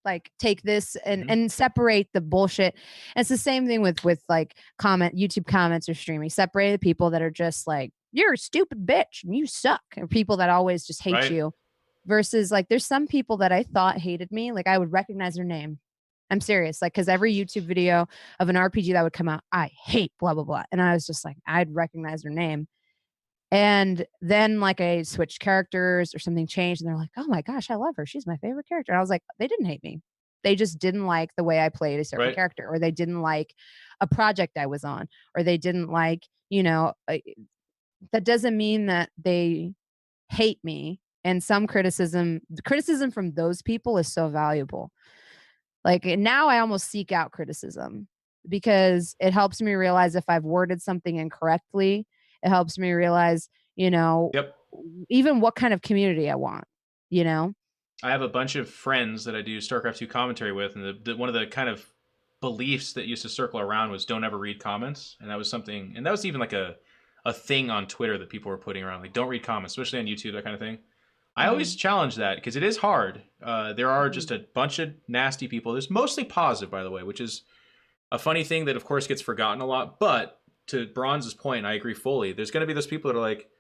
like take this and separate the bullshit. And it's the same thing with like YouTube comments or streaming. Separate the people that are just like, you're a stupid bitch and you suck, or people that always just hate you, versus like there's some people that I thought hated me, like I would recognize their name. I'm serious, like, because every YouTube video of an RPG that would come out, I hate blah blah blah, and I was just like, I'd recognize their name. And then like I switched characters or something changed and they're like, oh my gosh, I love her, she's my favorite character. And I was like, they didn't hate me, they just didn't like the way I played a certain character, or they didn't like a project I was on, or they didn't like, that doesn't mean that they hate me. And some criticism from those people is so valuable. Like now I almost seek out criticism because it helps me realize if I've worded something incorrectly. It helps me realize, even what kind of community I want, I have a bunch of friends that I do StarCraft 2 commentary with, and one of the kind of beliefs that used to circle around was don't ever read comments. And that was something, and that was even like a thing on Twitter that people were putting around, like don't read comments, especially on YouTube, that kind of thing. I always challenge that because it is hard. There are just a bunch of nasty people. There's mostly positive, by the way, which is a funny thing that, of course, gets forgotten a lot. But to Bronze's point, I agree fully. There's going to be those people that are like,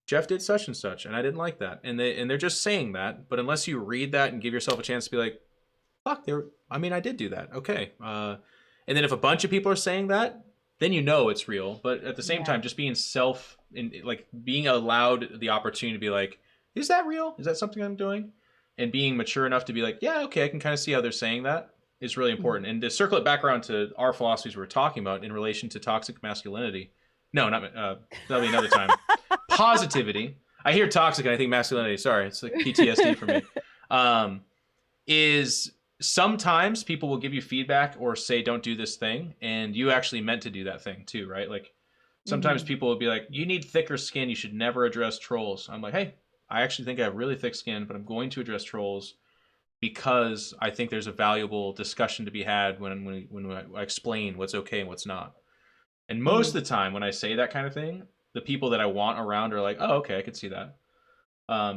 Jeff did such and such, and I didn't like that, and they're just saying that. But unless you read that and give yourself a chance to be like, fuck, I did do that. Okay. And then if a bunch of people are saying that, then it's real. But at the same time, just being like being allowed the opportunity to be like, is that real? Is that something I'm doing? And being mature enough to be like, yeah, okay, I can kind of see how they're saying that is really important. And to circle it back around to our philosophies we were talking about in relation to toxic masculinity. No, not that'll be another time. Positivity. I hear toxic and I think masculinity. Sorry, it's like PTSD for me. Is sometimes people will give you feedback or say don't do this thing, and you actually meant to do that thing too, right? Like sometimes people will be like, you need thicker skin, you should never address trolls. I'm like, hey, I actually think I have really thick skin, but I'm going to address trolls because I think there's a valuable discussion to be had when I explain what's okay and what's not. And most of the time when I say that kind of thing, the people that I want around are like, oh, okay, I could see that.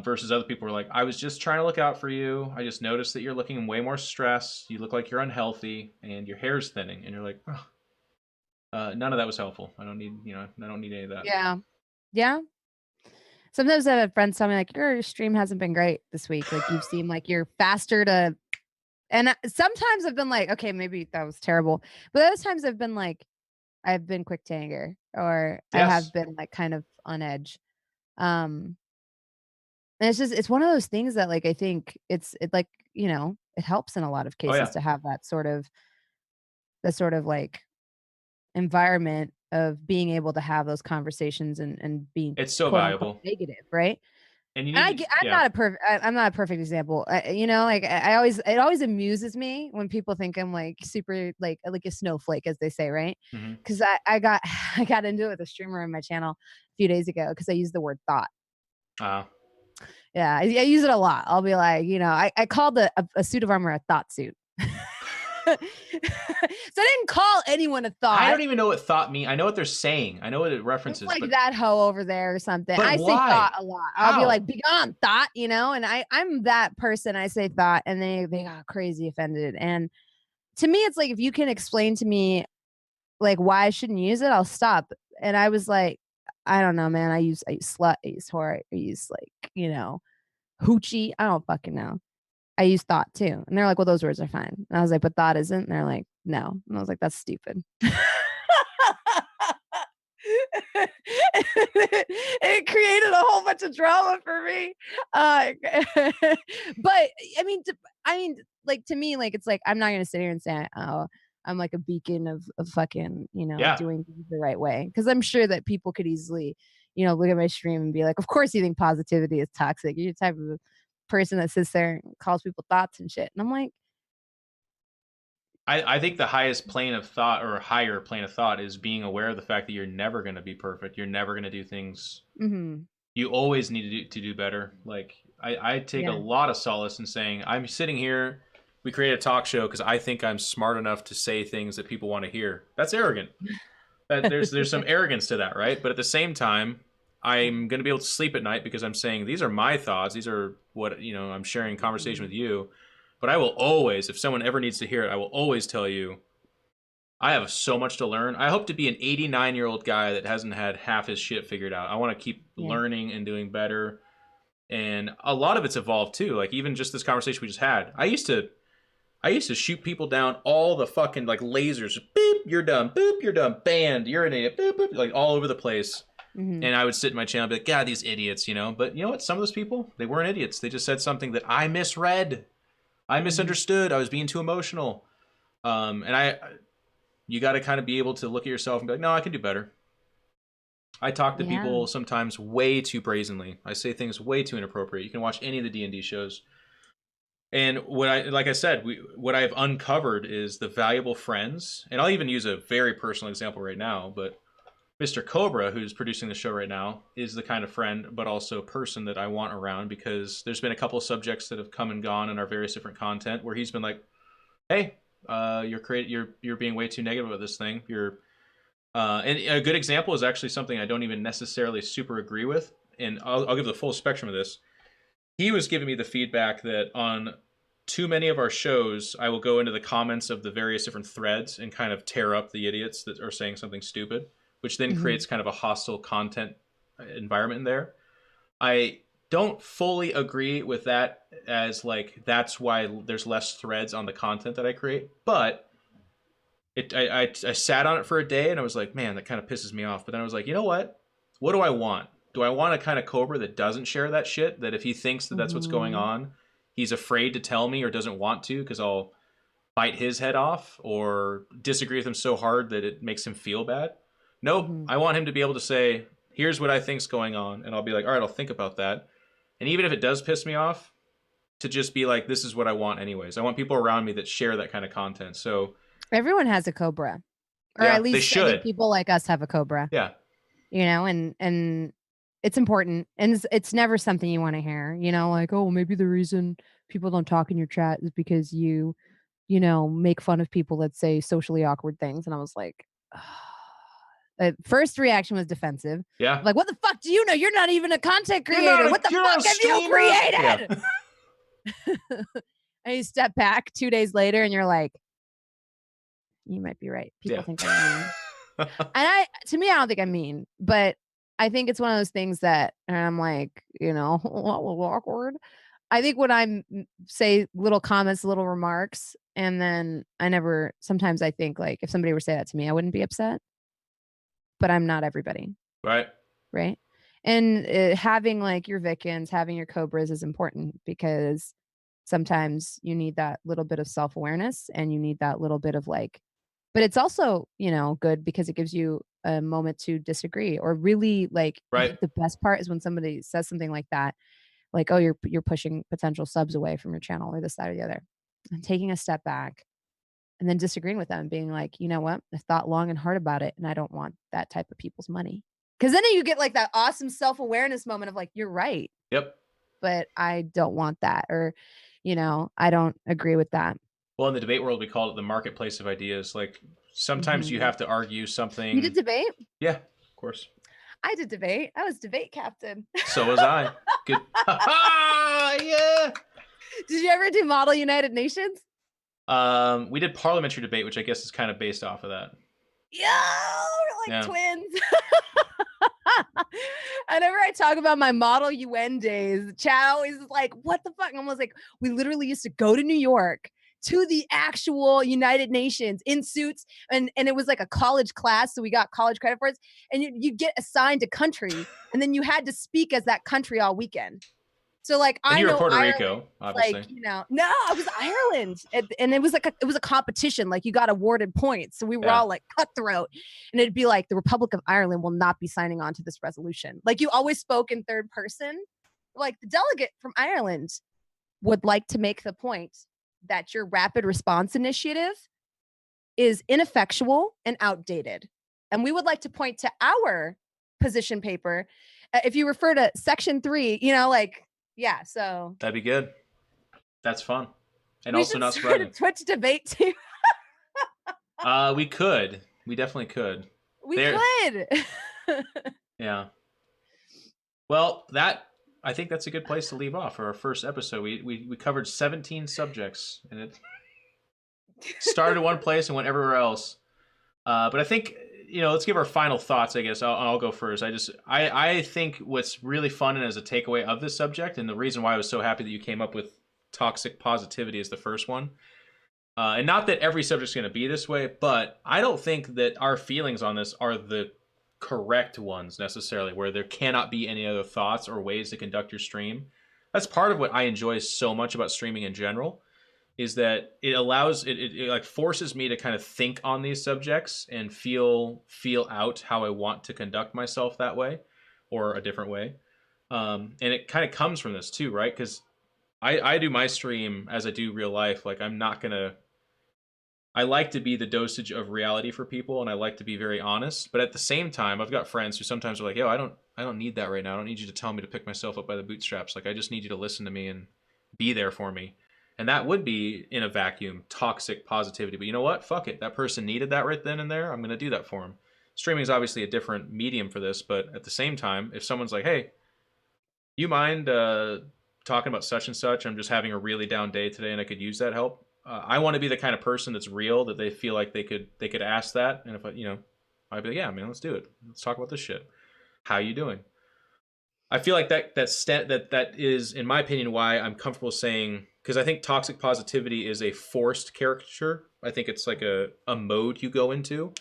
Versus other people are like, I was just trying to look out for you. I just noticed that you're looking way more stressed. You look like you're unhealthy and your hair's thinning. And you're like, oh, none of that was helpful. I don't need any of that. Yeah. Yeah. Sometimes I have friends tell me like, your stream hasn't been great this week. Like you seem like you're faster to, and sometimes I've been like, okay, maybe that was terrible. But other times I've been like, I've been quick to anger, or I have been like kind of on edge. And it's one of those things that like, I think it like, it helps in a lot of cases to have that sort of like environment of being able to have those conversations and being it's so valuable negative, right? And I'm not a perfect example. Like it always amuses me when people think I'm like super like a snowflake, as they say, right? Because I got I got into it with a streamer on my channel a few days ago because I used the word thought. Yeah, I use it a lot. I'll be like, I called a suit of armor a thought suit. So I didn't call anyone a thought. I don't even know what thought means. I know what they're saying. I know what it references. It's like that hoe over there or something. But I say thought a lot. I'll be like, be gone, thought, and I'm that person. I say thought and they got crazy offended. And to me, it's like, if you can explain to me like why I shouldn't use it, I'll stop. And I was like, I don't know, man. I use slut, I use whore, I use like, hoochie. I don't fucking know. I use thought too. And they're like, well, those words are fine. And I was like, but thought isn't. And they're like, no. And I was like, that's stupid. It created a whole bunch of drama for me. But I mean, like to me, like it's like I'm not gonna sit here and say, oh, I'm like a beacon of fucking, Yeah. doing things the right way. Because I'm sure that people could easily, look at my stream and be like, of course you think positivity is toxic. You're the type of person that sits there and calls people thoughts and shit. And I'm like, I think the highest plane of thought, or higher plane of thought, is being aware of the fact that you're never going to be perfect. You're never going to do things. mm-hmm. You always need to do better. Like I take a Yeah. lot of solace in saying I'm sitting here. We create a talk show because I think I'm smart enough to say things that people want to hear. That's arrogant. There's some arrogance to that, right? But at the same time, I'm going to be able to sleep at night because I'm saying these are my thoughts. These are what I'm sharing conversation with you. But I will always, if someone ever needs to hear it, I will always tell you I have so much to learn. I hope to be an 89-year-old guy that hasn't had half his shit figured out. I want to keep Yeah. learning and doing better. And a lot of it's evolved too. Like even just this conversation we just had. I used to shoot people down all the fucking like lasers. Boop, you're dumb. Boop, you're dumb. Banned. You're an idiot. Boop, boop, like all over the place. Mm-hmm. And I would sit in my channel and be like, God, these idiots, But you know what? Some of those people, they weren't idiots. They just said something that I misread. I misunderstood. I was being too emotional. You got to kind of be able to look at yourself and be like, no, I can do better. I talk to people sometimes way too brazenly. I say things way too inappropriate. You can watch any of the D&D shows. And like I said, what I've uncovered is the valuable friends. And I'll even use a very personal example right now, but Mr. Cobra, who's producing the show right now, is the kind of friend, but also person that I want around, because there's been a couple of subjects that have come and gone in our various different content where he's been like, hey, you're being way too negative about this thing. And a good example is actually something I don't even necessarily super agree with, and I'll give the full spectrum of this. He was giving me the feedback that on too many of our shows, I will go into the comments of the various different threads and kind of tear up the idiots that are saying something stupid, which then creates kind of a hostile content environment in there. I don't fully agree with that, as like that's why there's less threads on the content that I create, but I sat on it for a day and I was like, man, that kind of pisses me off. But then I was like, you know what do I want? Do I want a kind of Cobra that doesn't share that shit, that if he thinks that that's what's going on, he's afraid to tell me or doesn't want to because I'll bite his head off or disagree with him so hard that it makes him feel bad? Nope. I want him to be able to say, here's what I think's going on, and I'll be like, all right, I'll think about that. And even if it does piss me off, to just be like, this is what I want anyways. I want people around me that share that kind of content. So everyone has a Cobra, or yeah, at least they should. I think people like us have a Cobra. Yeah. And it's important, and it's never something you want to hear, like, oh, maybe the reason people don't talk in your chat is because you make fun of people that say socially awkward things. And I was like, first reaction was defensive. Yeah. Like, what the fuck do you know? You're not even a content creator. What the fuck have you created? Yeah. And you step back 2 days later and you're like, you might be right. People think I'm mean. And to me, I don't think I'm mean, but I think it's one of those things that, and I'm like, what was awkward? I think when I say little comments, little remarks, and then sometimes I think like if somebody were to say that to me, I wouldn't be upset, but I'm not everybody. Right. Right. And having like your Vicans, having your Cobras is important, because sometimes you need that little bit of self-awareness, and you need that little bit of like, but it's also, good because it gives you a moment to disagree, or really like, I think the best part is when somebody says something like that, like, oh, you're pushing potential subs away from your channel, or this, that, or the other, and taking a step back and then disagreeing with them, being like, you know what, I've thought long and hard about it, and I don't want that type of people's money. Because then you get like that awesome self-awareness moment of like, you're right. Yep. But I don't want that, or, I don't agree with that. Well, in the debate world, we call it the marketplace of ideas. Like sometimes you have to argue something. You did debate? Yeah, of course. I did debate. I was debate captain. So was I. Good. Yeah. Did you ever do Model United Nations? We did parliamentary debate, which I guess is kind of based off of that. Yeah, we're like twins. Whenever I talk about my Model UN days, chat always is like, what the fuck? And I was like, we literally used to go to New York to the actual United Nations in suits, and it was like a college class, so we got college credit for it, and you get assigned a country, and then you had to speak as that country all weekend. So like And I you were know Puerto Ireland, Rico, like, obviously. no, I was Ireland. And it was like it was a competition. Like you got awarded points. So we were all like cutthroat. And it'd be like the Republic of Ireland will not be signing on to this resolution. Like you always spoke in third person. Like the delegate from Ireland would like to make the point that your rapid response initiative is ineffectual and outdated. And we would like to point to our position paper. If you refer to section 3, like, yeah, so. That'd be good. That's fun. And We also should not start surprising. a Twitch debate too. We could. We definitely could. We could. Yeah. Well, I think that's a good place to leave off for our first episode. We covered 17 subjects, and it started one place and went everywhere else. But I think, let's give our final thoughts. I guess I'll go first. I think what's really fun and as a takeaway of this subject, and the reason why I was so happy that you came up with toxic positivity as the first one. And not that every subject's going to be this way, but I don't think that our feelings on this are the correct ones necessarily, where there cannot be any other thoughts or ways to conduct your stream. That's part of what I enjoy so much about streaming in general, is that it allows it like forces me to kind of think on these subjects and feel out how I want to conduct myself that way or a different way. And it kind of comes from this too, right? Because I do my stream as I do real life. Like I like to be the dosage of reality for people, and I like to be very honest. But at the same time, I've got friends who sometimes are like, "Yo, I don't need that right now. I don't need you to tell me to pick myself up by the bootstraps. Like, I just need you to listen to me and be there for me." And that would be, in a vacuum, toxic positivity. But you know what? Fuck it. That person needed that right then and there. I'm going to do that for them. Streaming is obviously a different medium for this, but at the same time, if someone's like, "Hey, you mind talking about such and such? I'm just having a really down day today, and I could use that help." I want to be the kind of person that's real, that they feel like they could ask that, and if I'd be like, "Yeah, man, let's do it. Let's talk about this shit. How you doing?" I feel like that is, in my opinion, why I'm comfortable saying, because I think toxic positivity is a forced caricature. I think it's like a mode you go into.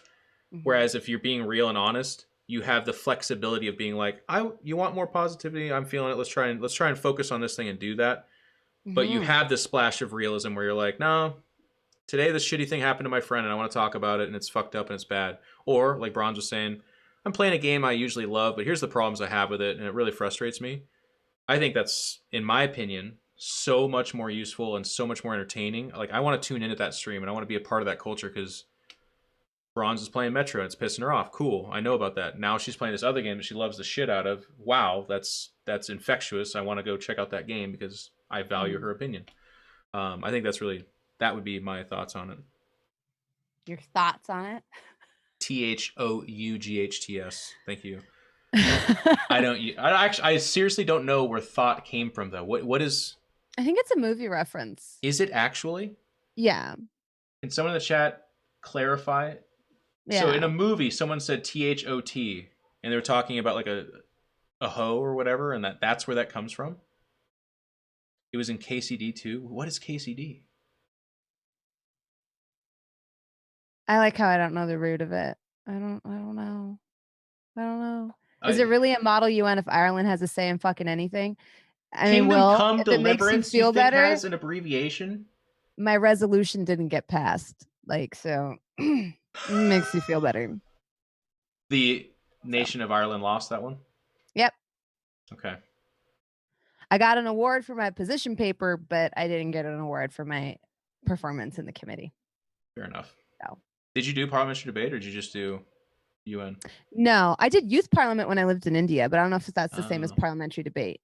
Mm-hmm. Whereas if you're being real and honest, you have the flexibility of being like, you want more positivity? I'm feeling it. Let's try and focus on this thing and do that. Mm-hmm. But you have the splash of realism where you're like, no, today this shitty thing happened to my friend and I want to talk about it and it's fucked up and it's bad. Or like Bronze was saying, I'm playing a game I usually love, but here's the problems I have with it and it really frustrates me. I think that's, in my opinion, so much more useful and so much more entertaining. Like, I want to tune into that stream and I want to be a part of that culture because Bronze is playing Metro and it's pissing her off. Cool, I know about that. Now she's playing this other game that she loves the shit out of. Wow, that's infectious. I want to go check out that game because I value her opinion. I think that would be my thoughts on it. Your thoughts on it? THOUGHTS. Thank you. I seriously don't know where thought came from though. What is? I think it's a movie reference. Is it actually? Yeah. Can someone in the chat clarify? Yeah. So in a movie, someone said THOT, and they were talking about like a hoe or whatever, and that's where that comes from. It was in KCD too. What is KCD? I like how I don't know the root of it. I don't know. Is it really a model UN if Ireland has a say in fucking anything? I mean, Come if Deliverance, it makes you feel better, has an abbreviation? My resolution didn't get passed. Like, so it makes you feel better. The nation of Ireland lost that one? Yep. Okay. I got an award for my position paper, but I didn't get an award for my performance in the committee. Fair enough. So. Did you do parliamentary debate or did you just do UN? No, I did youth parliament when I lived in India, but I don't know if that's the same as parliamentary debate.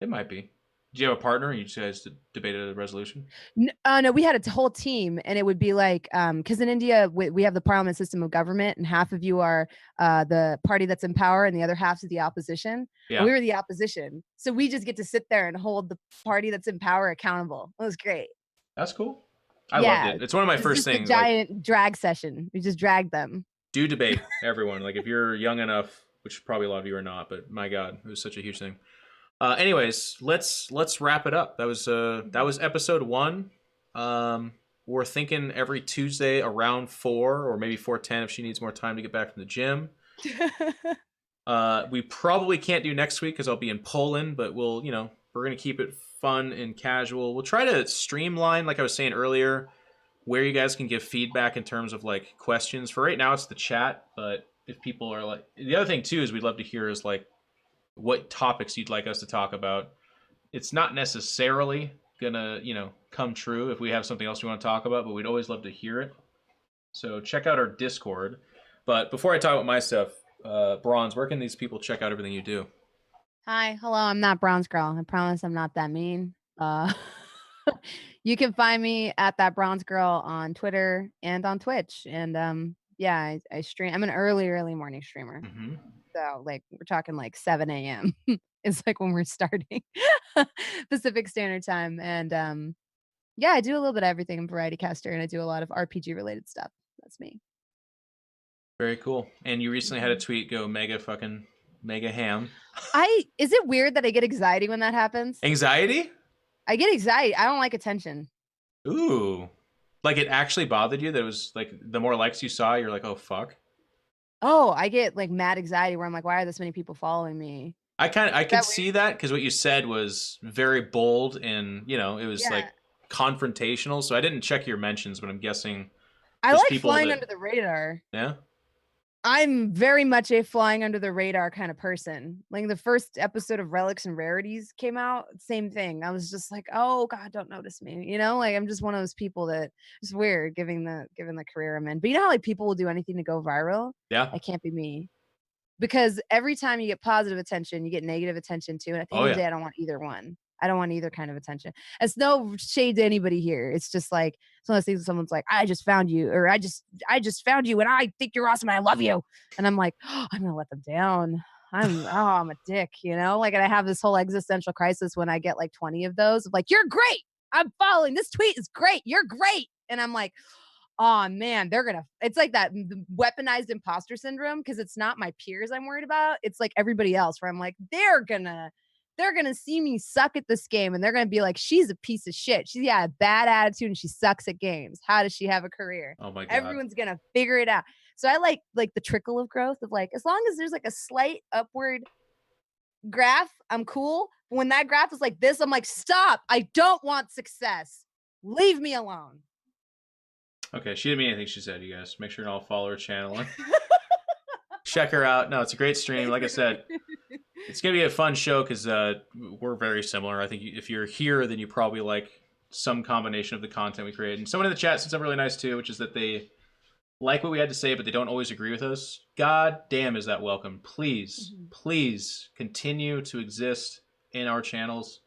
It might be. Do you have a partner? Or you guys debated a resolution? No, we had a whole team, and it would be like, because in India we have the parliament system of government, and half of you are the party that's in power, and the other half is the opposition. Yeah. And we were the opposition, so we just get to sit there and hold the party that's in power accountable. It was great. That's cool. I loved it. It's one of my first things. A giant drag session. We just dragged them. Do debate, everyone. Like if you're young enough, which probably a lot of you are not, but my God, it was such a huge thing. Anyways, let's wrap it up. That was episode 1. We're thinking every Tuesday around 4 or maybe 4:10 if she needs more time to get back from the gym. We probably can't do next week because I'll be in Poland, but we'll, We're going to keep it fun and casual. We'll try to streamline, like I was saying earlier, where you guys can give feedback in terms of like questions. For right now, it's the chat, but if people are like, the other thing too is we'd love to hear is like what topics you'd like us to talk about. It's not necessarily gonna, come true if we have something else we want to talk about, but we'd always love to hear it. So check out our Discord. But before I talk about my stuff, Bronze, where can these people check out everything you do? Hi, hello. I'm not Bronze Girl. I promise I'm not that mean. You can find me at that Bronze Girl on Twitter and on Twitch. And yeah, I stream. I'm an early morning streamer. Mm-hmm. So like we're talking like 7 a.m. It's like when we're starting Pacific Standard Time. And yeah, I do a little bit of everything. I'm variety caster and I do a lot of RPG related stuff. That's me. Very cool. And you recently had a tweet go mega ham. Is it weird that I get anxiety when that happens? Anxiety? I get anxiety. I don't like attention. Ooh. Like it actually bothered you that it was like the more likes you saw, you're like, oh fuck. Oh, I get like mad anxiety where I'm like, why are this many people following me? I could see that because what you said was very bold and it was like confrontational. So I didn't check your mentions, but I'm guessing I like flying under the radar. Yeah. I'm very much a flying under the radar kind of person. Like the first episode of Relics and Rarities came out, same thing. I was just like, oh God, don't notice me. Like I'm just one of those people that it's weird given the career I'm in. But you know how like people will do anything to go viral? Yeah. That can't be me. Because every time you get positive attention, you get negative attention too. And at the end of the day, I don't want either one. I don't want either kind of attention. It's no shade to anybody here. It's just like some of those things someone's like, I just found you, or I just found you and I think you're awesome and I love you. And I'm like, oh, I'm gonna let them down. I'm a dick, Like, and I have this whole existential crisis when I get like 20 of those of like, you're great. I'm following. This tweet is great. You're great. And I'm like, oh man, it's like that weaponized imposter syndrome because it's not my peers I'm worried about. It's like everybody else where I'm like, they're gonna see me suck at this game and they're gonna be like, she's a piece of shit. She's a bad attitude and she sucks at games. How does she have a career? Oh my God. Everyone's gonna figure it out. So I like the trickle of growth of like, as long as there's like a slight upward graph, I'm cool. When that graph is like this, I'm like, stop. I don't want success. Leave me alone. Okay, she didn't mean anything she said, you guys. Make sure to all follow her channel. Check her out. No, it's a great stream. Like I said, it's going to be a fun show because we're very similar. I think if you're here, then you probably like some combination of the content we create. And someone in the chat said something really nice too, which is that they like what we had to say, but they don't always agree with us. God damn, is that welcome. Please, please continue to exist in our channels.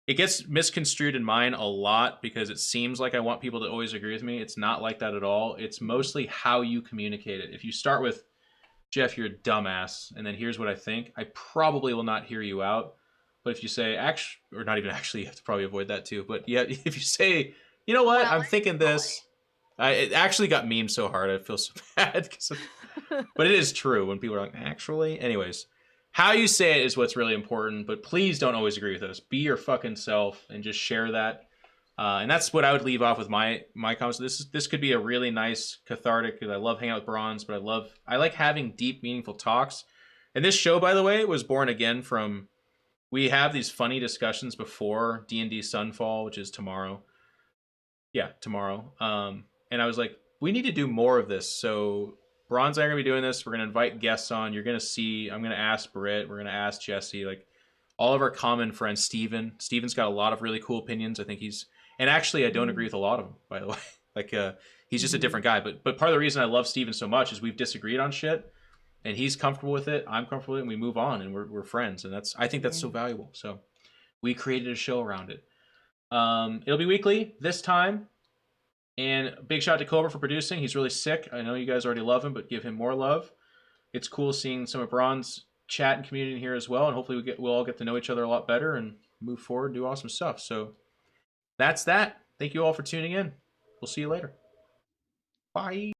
It gets misconstrued in mine a lot because it seems like I want people to always agree with me. It's not like that at all. It's mostly how you communicate it. If you start with, Jeff, you're a dumbass, and then here's what I think, I probably will not hear you out. But if you say, or not even actually, you have to probably avoid that too. But yeah, if you say, you know what, I'm thinking this, it actually got memed so hard. I feel so bad. But it is true when people are like, actually? Anyways. How you say it is what's really important, but please don't always agree with us. Be your fucking self and just share that. And that's what I would leave off with my comments. This could be a really nice cathartic because I love hanging out with Bronze, but I like having deep, meaningful talks. And this show, by the way, was born again from we have these funny discussions before D&D Sunfall, which is tomorrow. Yeah, tomorrow. And I was like, we need to do more of this. So Bronze and I are going to be doing this. We're going to invite guests on. You're going to see, I'm going to ask Britt. We're going to ask Jesse, like all of our common friends, Steven. Steven's got a lot of really cool opinions. I think and actually I don't agree with a lot of them, by the way. Like, he's just a different guy. But part of the reason I love Steven so much is we've disagreed on shit and he's comfortable with it. I'm comfortable with it and we move on and we're friends. And I think that's so valuable. So we created a show around it. It'll be weekly this time. And big shout out to Cobra for producing. He's really sick. I know you guys already love him, but give him more love. It's cool seeing some of Bron's chat and community in here as well. And hopefully we'll all get to know each other a lot better and move forward and do awesome stuff. So that's that. Thank you all for tuning in. We'll see you later. Bye.